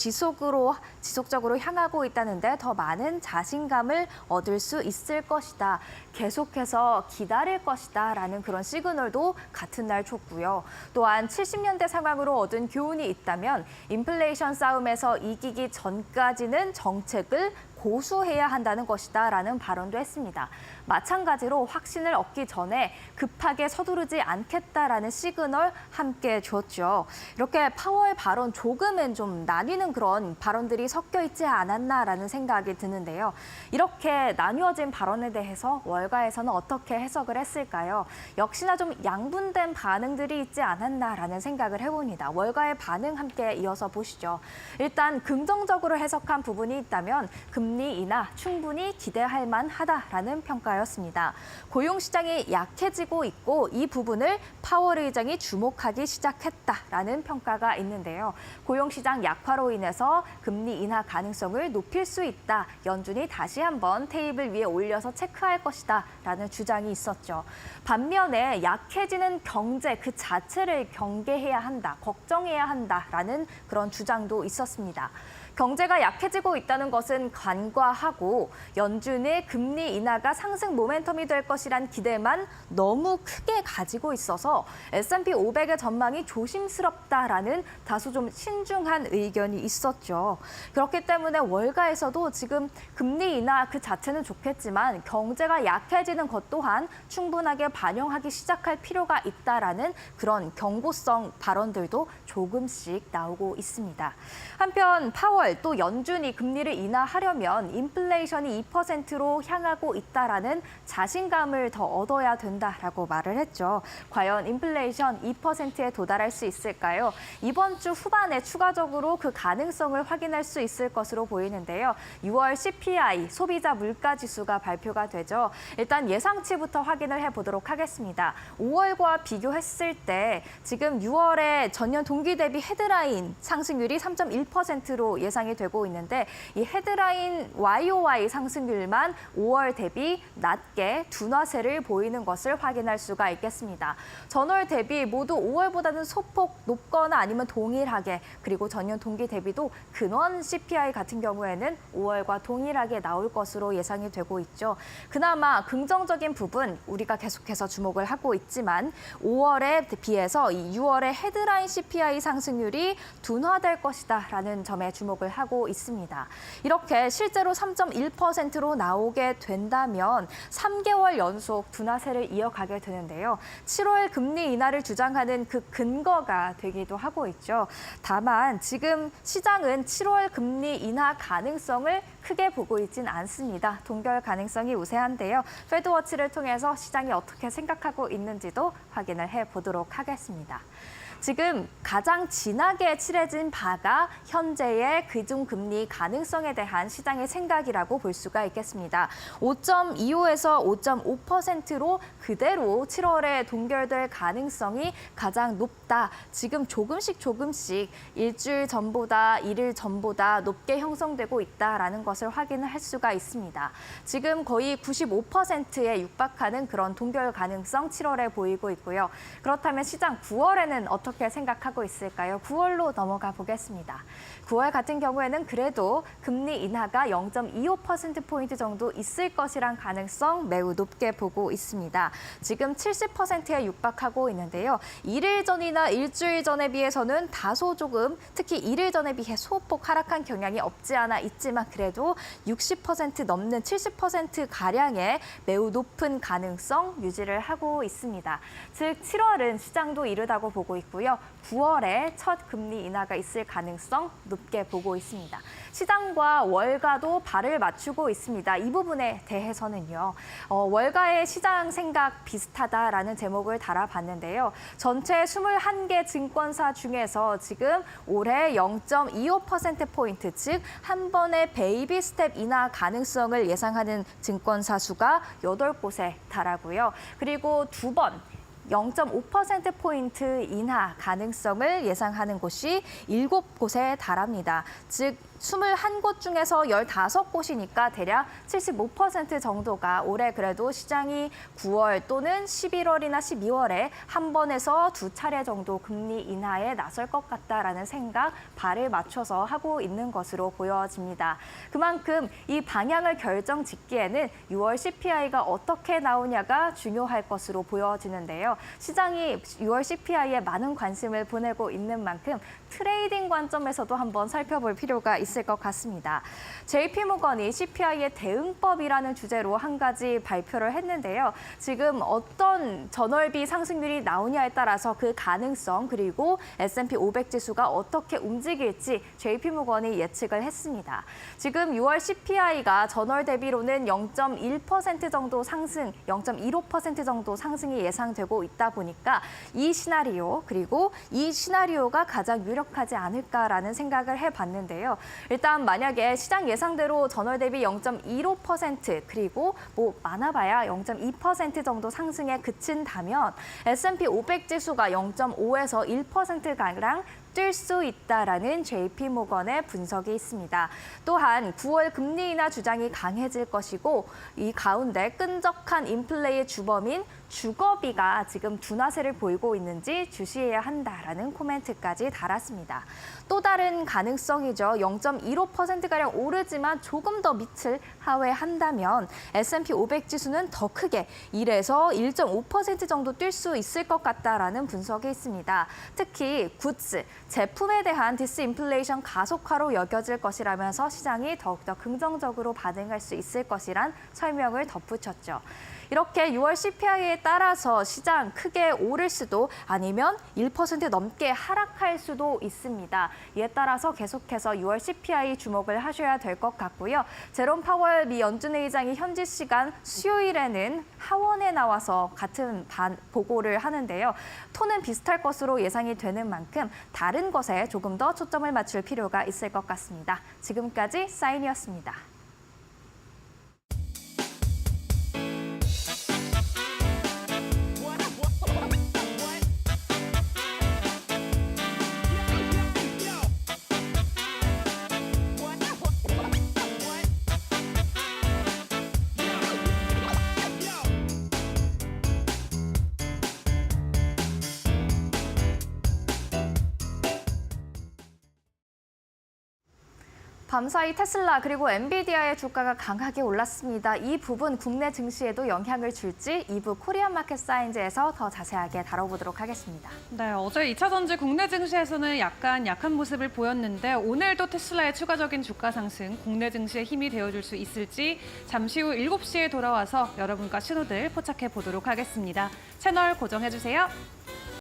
S1: 지속적으로 향하고 있다는데 더 많은 자신감을 얻을 수 있을 것이다. 계속해서 기다릴 것이다 라는 그런 시그널도 같은 날 줬고요. 또한 70년대 상황으로 얻은 교훈이 있다면 인플레이션 싸움에서 이기기 전까지는 정책을 고수해야 한다는 것이다 라는 발언도 했습니다. 마찬가지로 확신을 얻기 전에 급하게 서두르지 않겠다라는 시그널 함께 줬죠. 이렇게 파월 발언 조금은 좀 나뉘는 그런 발언들이 섞여 있지 않았나라는 생각이 드는데요. 이렇게 나뉘어진 발언에 대해서 월가에서는 어떻게 해석을 했을까요? 역시나 좀 양분된 반응들이 있지 않았나라는 생각을 해봅니다. 월가의 반응 함께 이어서 보시죠. 일단 긍정적으로 해석한 부분이 있다면 금리 인하 충분히 기대할 만하다라는 평가였습니다. 고용 시장이 약해지고 있고 이 부분을 파월 의장이 주목하기 시작했다라는 평가가 있는데요. 고용 시장 약화로 인해서 금리 인하 가능성을 높일 수 있다. 연준이 다시 한번 테이블 위에 올려서 체크할 것이다라는 주장이 있었죠. 반면에 약해지는 경제 그 자체를 경계해야 한다, 걱정해야 한다라는 그런 주장도 있었습니다. 경제가 약해지고 있다는 것은 간과하고 연준의 금리 인하가 상승 모멘텀이 될 것이란 기대만 너무 크게 가지고 있어서 S&P 500의 전망이 조심스럽다라는 다소 좀 신중한 의견이 있었죠. 그렇기 때문에 월가에서도 지금 금리 인하 그 자체는 좋겠지만 경제가 약해지는 것 또한 충분하게 반영하기 시작할 필요가 있다라는 그런 경고성 발언들도 조금씩 나오고 있습니다. 한편 파월 또 연준이 금리를 인하하려면 인플레이션이 2%로 향하고 있다라는 자신감을 더 얻어야 된다라고 말을 했죠. 과연 인플레이션 2%에 도달할 수 있을까요? 이번 주 후반에 추가적으로 그 가능성을 확인할 수 있을 것으로 보이는데요. 6월 CPI 소비자 물가 지수가 발표가 되죠. 일단 예상치부터 확인을 해보도록 하겠습니다. 5월과 비교했을 때 지금 6월에 전년 동기 대비 헤드라인 상승률이 3.1%로 예상이 되고 있는데 이 헤드라인 YOY 상승률만 5월 대비 낮게 둔화세를 보이는 것을 확인할 수가 있겠습니다. 전월 대비 모두 5월보다는 소폭 높거나 아니면 동일하게 그리고 전년 동기 대비도 근원 CPI 같은 경우에는 5월과 동일하게 나올 것으로 예상이 되고 있죠. 그나마 긍정적인 부분 우리가 계속해서 주목을 하고 있지만 5월에 비해서 이 6월의 헤드라인 CPI 상승률이 둔화될 것이다라는 점에 주목을 하고 있습니다. 이렇게 실제로 3.1%로 나오게 된다면 3개월 연속 둔화세를 이어가게 되는데요. 7월 금리 인하를 주장하는 그 근거가 되기도 하고 있죠. 다만 지금 시장은 7월 금리 인하 가능성을 크게 보고 있진 않습니다. 동결 가능성이 우세한데요. 페드워치를 통해서 시장이 어떻게 생각하고 있는지도 확인을 해보도록 하겠습니다. 지금 가장 진하게 칠해진 바가 현재의 기준금리 가능성에 대한 시장의 생각이라고 볼 수가 있겠습니다. 5.25에서 5.5%로 그대로 7월에 동결될 가능성이 가장 높다. 지금 조금씩 일주일 전보다 이틀 전보다 높게 형성되고 있다라는 것을 확인을 할 수가 있습니다. 지금 거의 95%에 육박하는 그런 동결 가능성 7월에 보이고 있고요. 그렇다면 시장 9월에는 어떻게 생각하고 있을까요? 9월로 넘어가 보겠습니다. 9월 같은 경우에는 그래도 금리 인하가 0.25%포인트 정도 있을 것이란 가능성 매우 높게 보고 있습니다. 지금 70%에 육박하고 있는데요. 이틀 전이나 일주일 전에 비해서는 다소 조금 특히 이틀 전에 비해 소폭 하락한 경향이 없지 않아 있지만 그래도 60% 넘는 70%가량의 매우 높은 가능성 유지를 하고 있습니다. 즉 7월은 시장도 이르다고 보고 있고 있고요. 9월에 첫 금리 인하가 있을 가능성 높게 보고 있습니다. 시장과 월가도 발을 맞추고 있습니다. 이 부분에 대해서는요. 월가의 시장 생각 비슷하다라는 제목을 달아봤는데요. 전체 21개 증권사 중에서 지금 올해 0.25%포인트, 즉 한 번의 베이비 스텝 인하 가능성을 예상하는 증권사 수가 8곳에 달하고요. 그리고 두 번 0.5%포인트 인하 가능성을 예상하는 곳이 7곳에 달합니다. 즉 21곳 중에서 15곳이니까 대략 75% 정도가 올해 그래도 시장이 9월 또는 11월이나 12월에 한 번에서 두 차례 정도 금리 인하에 나설 것 같다라는 생각, 발을 맞춰서 하고 있는 것으로 보여집니다. 그만큼 이 방향을 결정짓기에는 6월 CPI가 어떻게 나오냐가 중요할 것으로 보여지는데요. 시장이 6월 CPI에 많은 관심을 보내고 있는 만큼 트레이딩 관점에서도 한번 살펴볼 필요가 있을 것 같습니다. JP모건이 CPI의 대응법이라는 주제로 한 가지 발표를 했는데요. 지금 어떤 전월비 상승률이 나오냐에 따라서 그 가능성 그리고 S&P 500 지수가 어떻게 움직일지 JP모건이 예측을 했습니다. 지금 6월 CPI가 전월 대비로는 0.1% 정도 상승, 0.15% 정도 상승이 예상되고 있다 보니까 이 시나리오 그리고 이 시나리오가 가장 유력하지 않을까라는 생각을 해봤는데요. 일단 만약에 시장 예상대로 전월 대비 0.15% 그리고 많아봐야 0.2% 정도 상승에 그친다면 S&P 500 지수가 0.5에서 1%가량 뛸 수 있다라는 JP모건의 분석이 있습니다. 또한 9월 금리 인하 주장이 강해질 것이고 이 가운데 끈적한 인플레의 주범인 주거비가 지금 둔화세를 보이고 있는지 주시해야 한다라는 코멘트까지 달았습니다. 또 다른 가능성이죠. 0.15%가량 오르지만 조금 더 밑을 하회한다면 S&P 500 지수는 더 크게 1에서 1.5% 정도 뛸 수 있을 것 같다라는 분석이 있습니다. 특히 굿즈, 제품에 대한 디스인플레이션 가속화로 여겨질 것이라면서 시장이 더욱더 긍정적으로 반응할 수 있을 것이란 설명을 덧붙였죠. 이렇게 6월 CPI에 따라서 시장 크게 오를 수도 아니면 1% 넘게 하락할 수도 있습니다. 이에 따라서 계속해서 6월 CPI 주목을 하셔야 될 것 같고요. 제롬 파월 미 연준 의장이 현지 시간 수요일에는 하원에 나와서 같은 보고를 하는데요. 톤은 비슷할 것으로 예상이 되는 만큼 다른 것에 조금 더 초점을 맞출 필요가 있을 것 같습니다. 지금까지 사인이었습니다. 밤사이 테슬라 그리고 엔비디아의 주가가 강하게 올랐습니다. 이 부분 국내 증시에도 영향을 줄지 2부 코리안 마켓 사인즈에서 더 자세하게 다뤄보도록 하겠습니다.
S2: 네, 어제 2차 전지 국내 증시에서는 약간 약한 모습을 보였는데 오늘도 테슬라의 추가적인 주가 상승, 국내 증시에 힘이 되어줄 수 있을지 잠시 후 7시에 돌아와서 여러분과 신호들 포착해 보도록 하겠습니다. 채널 고정해주세요.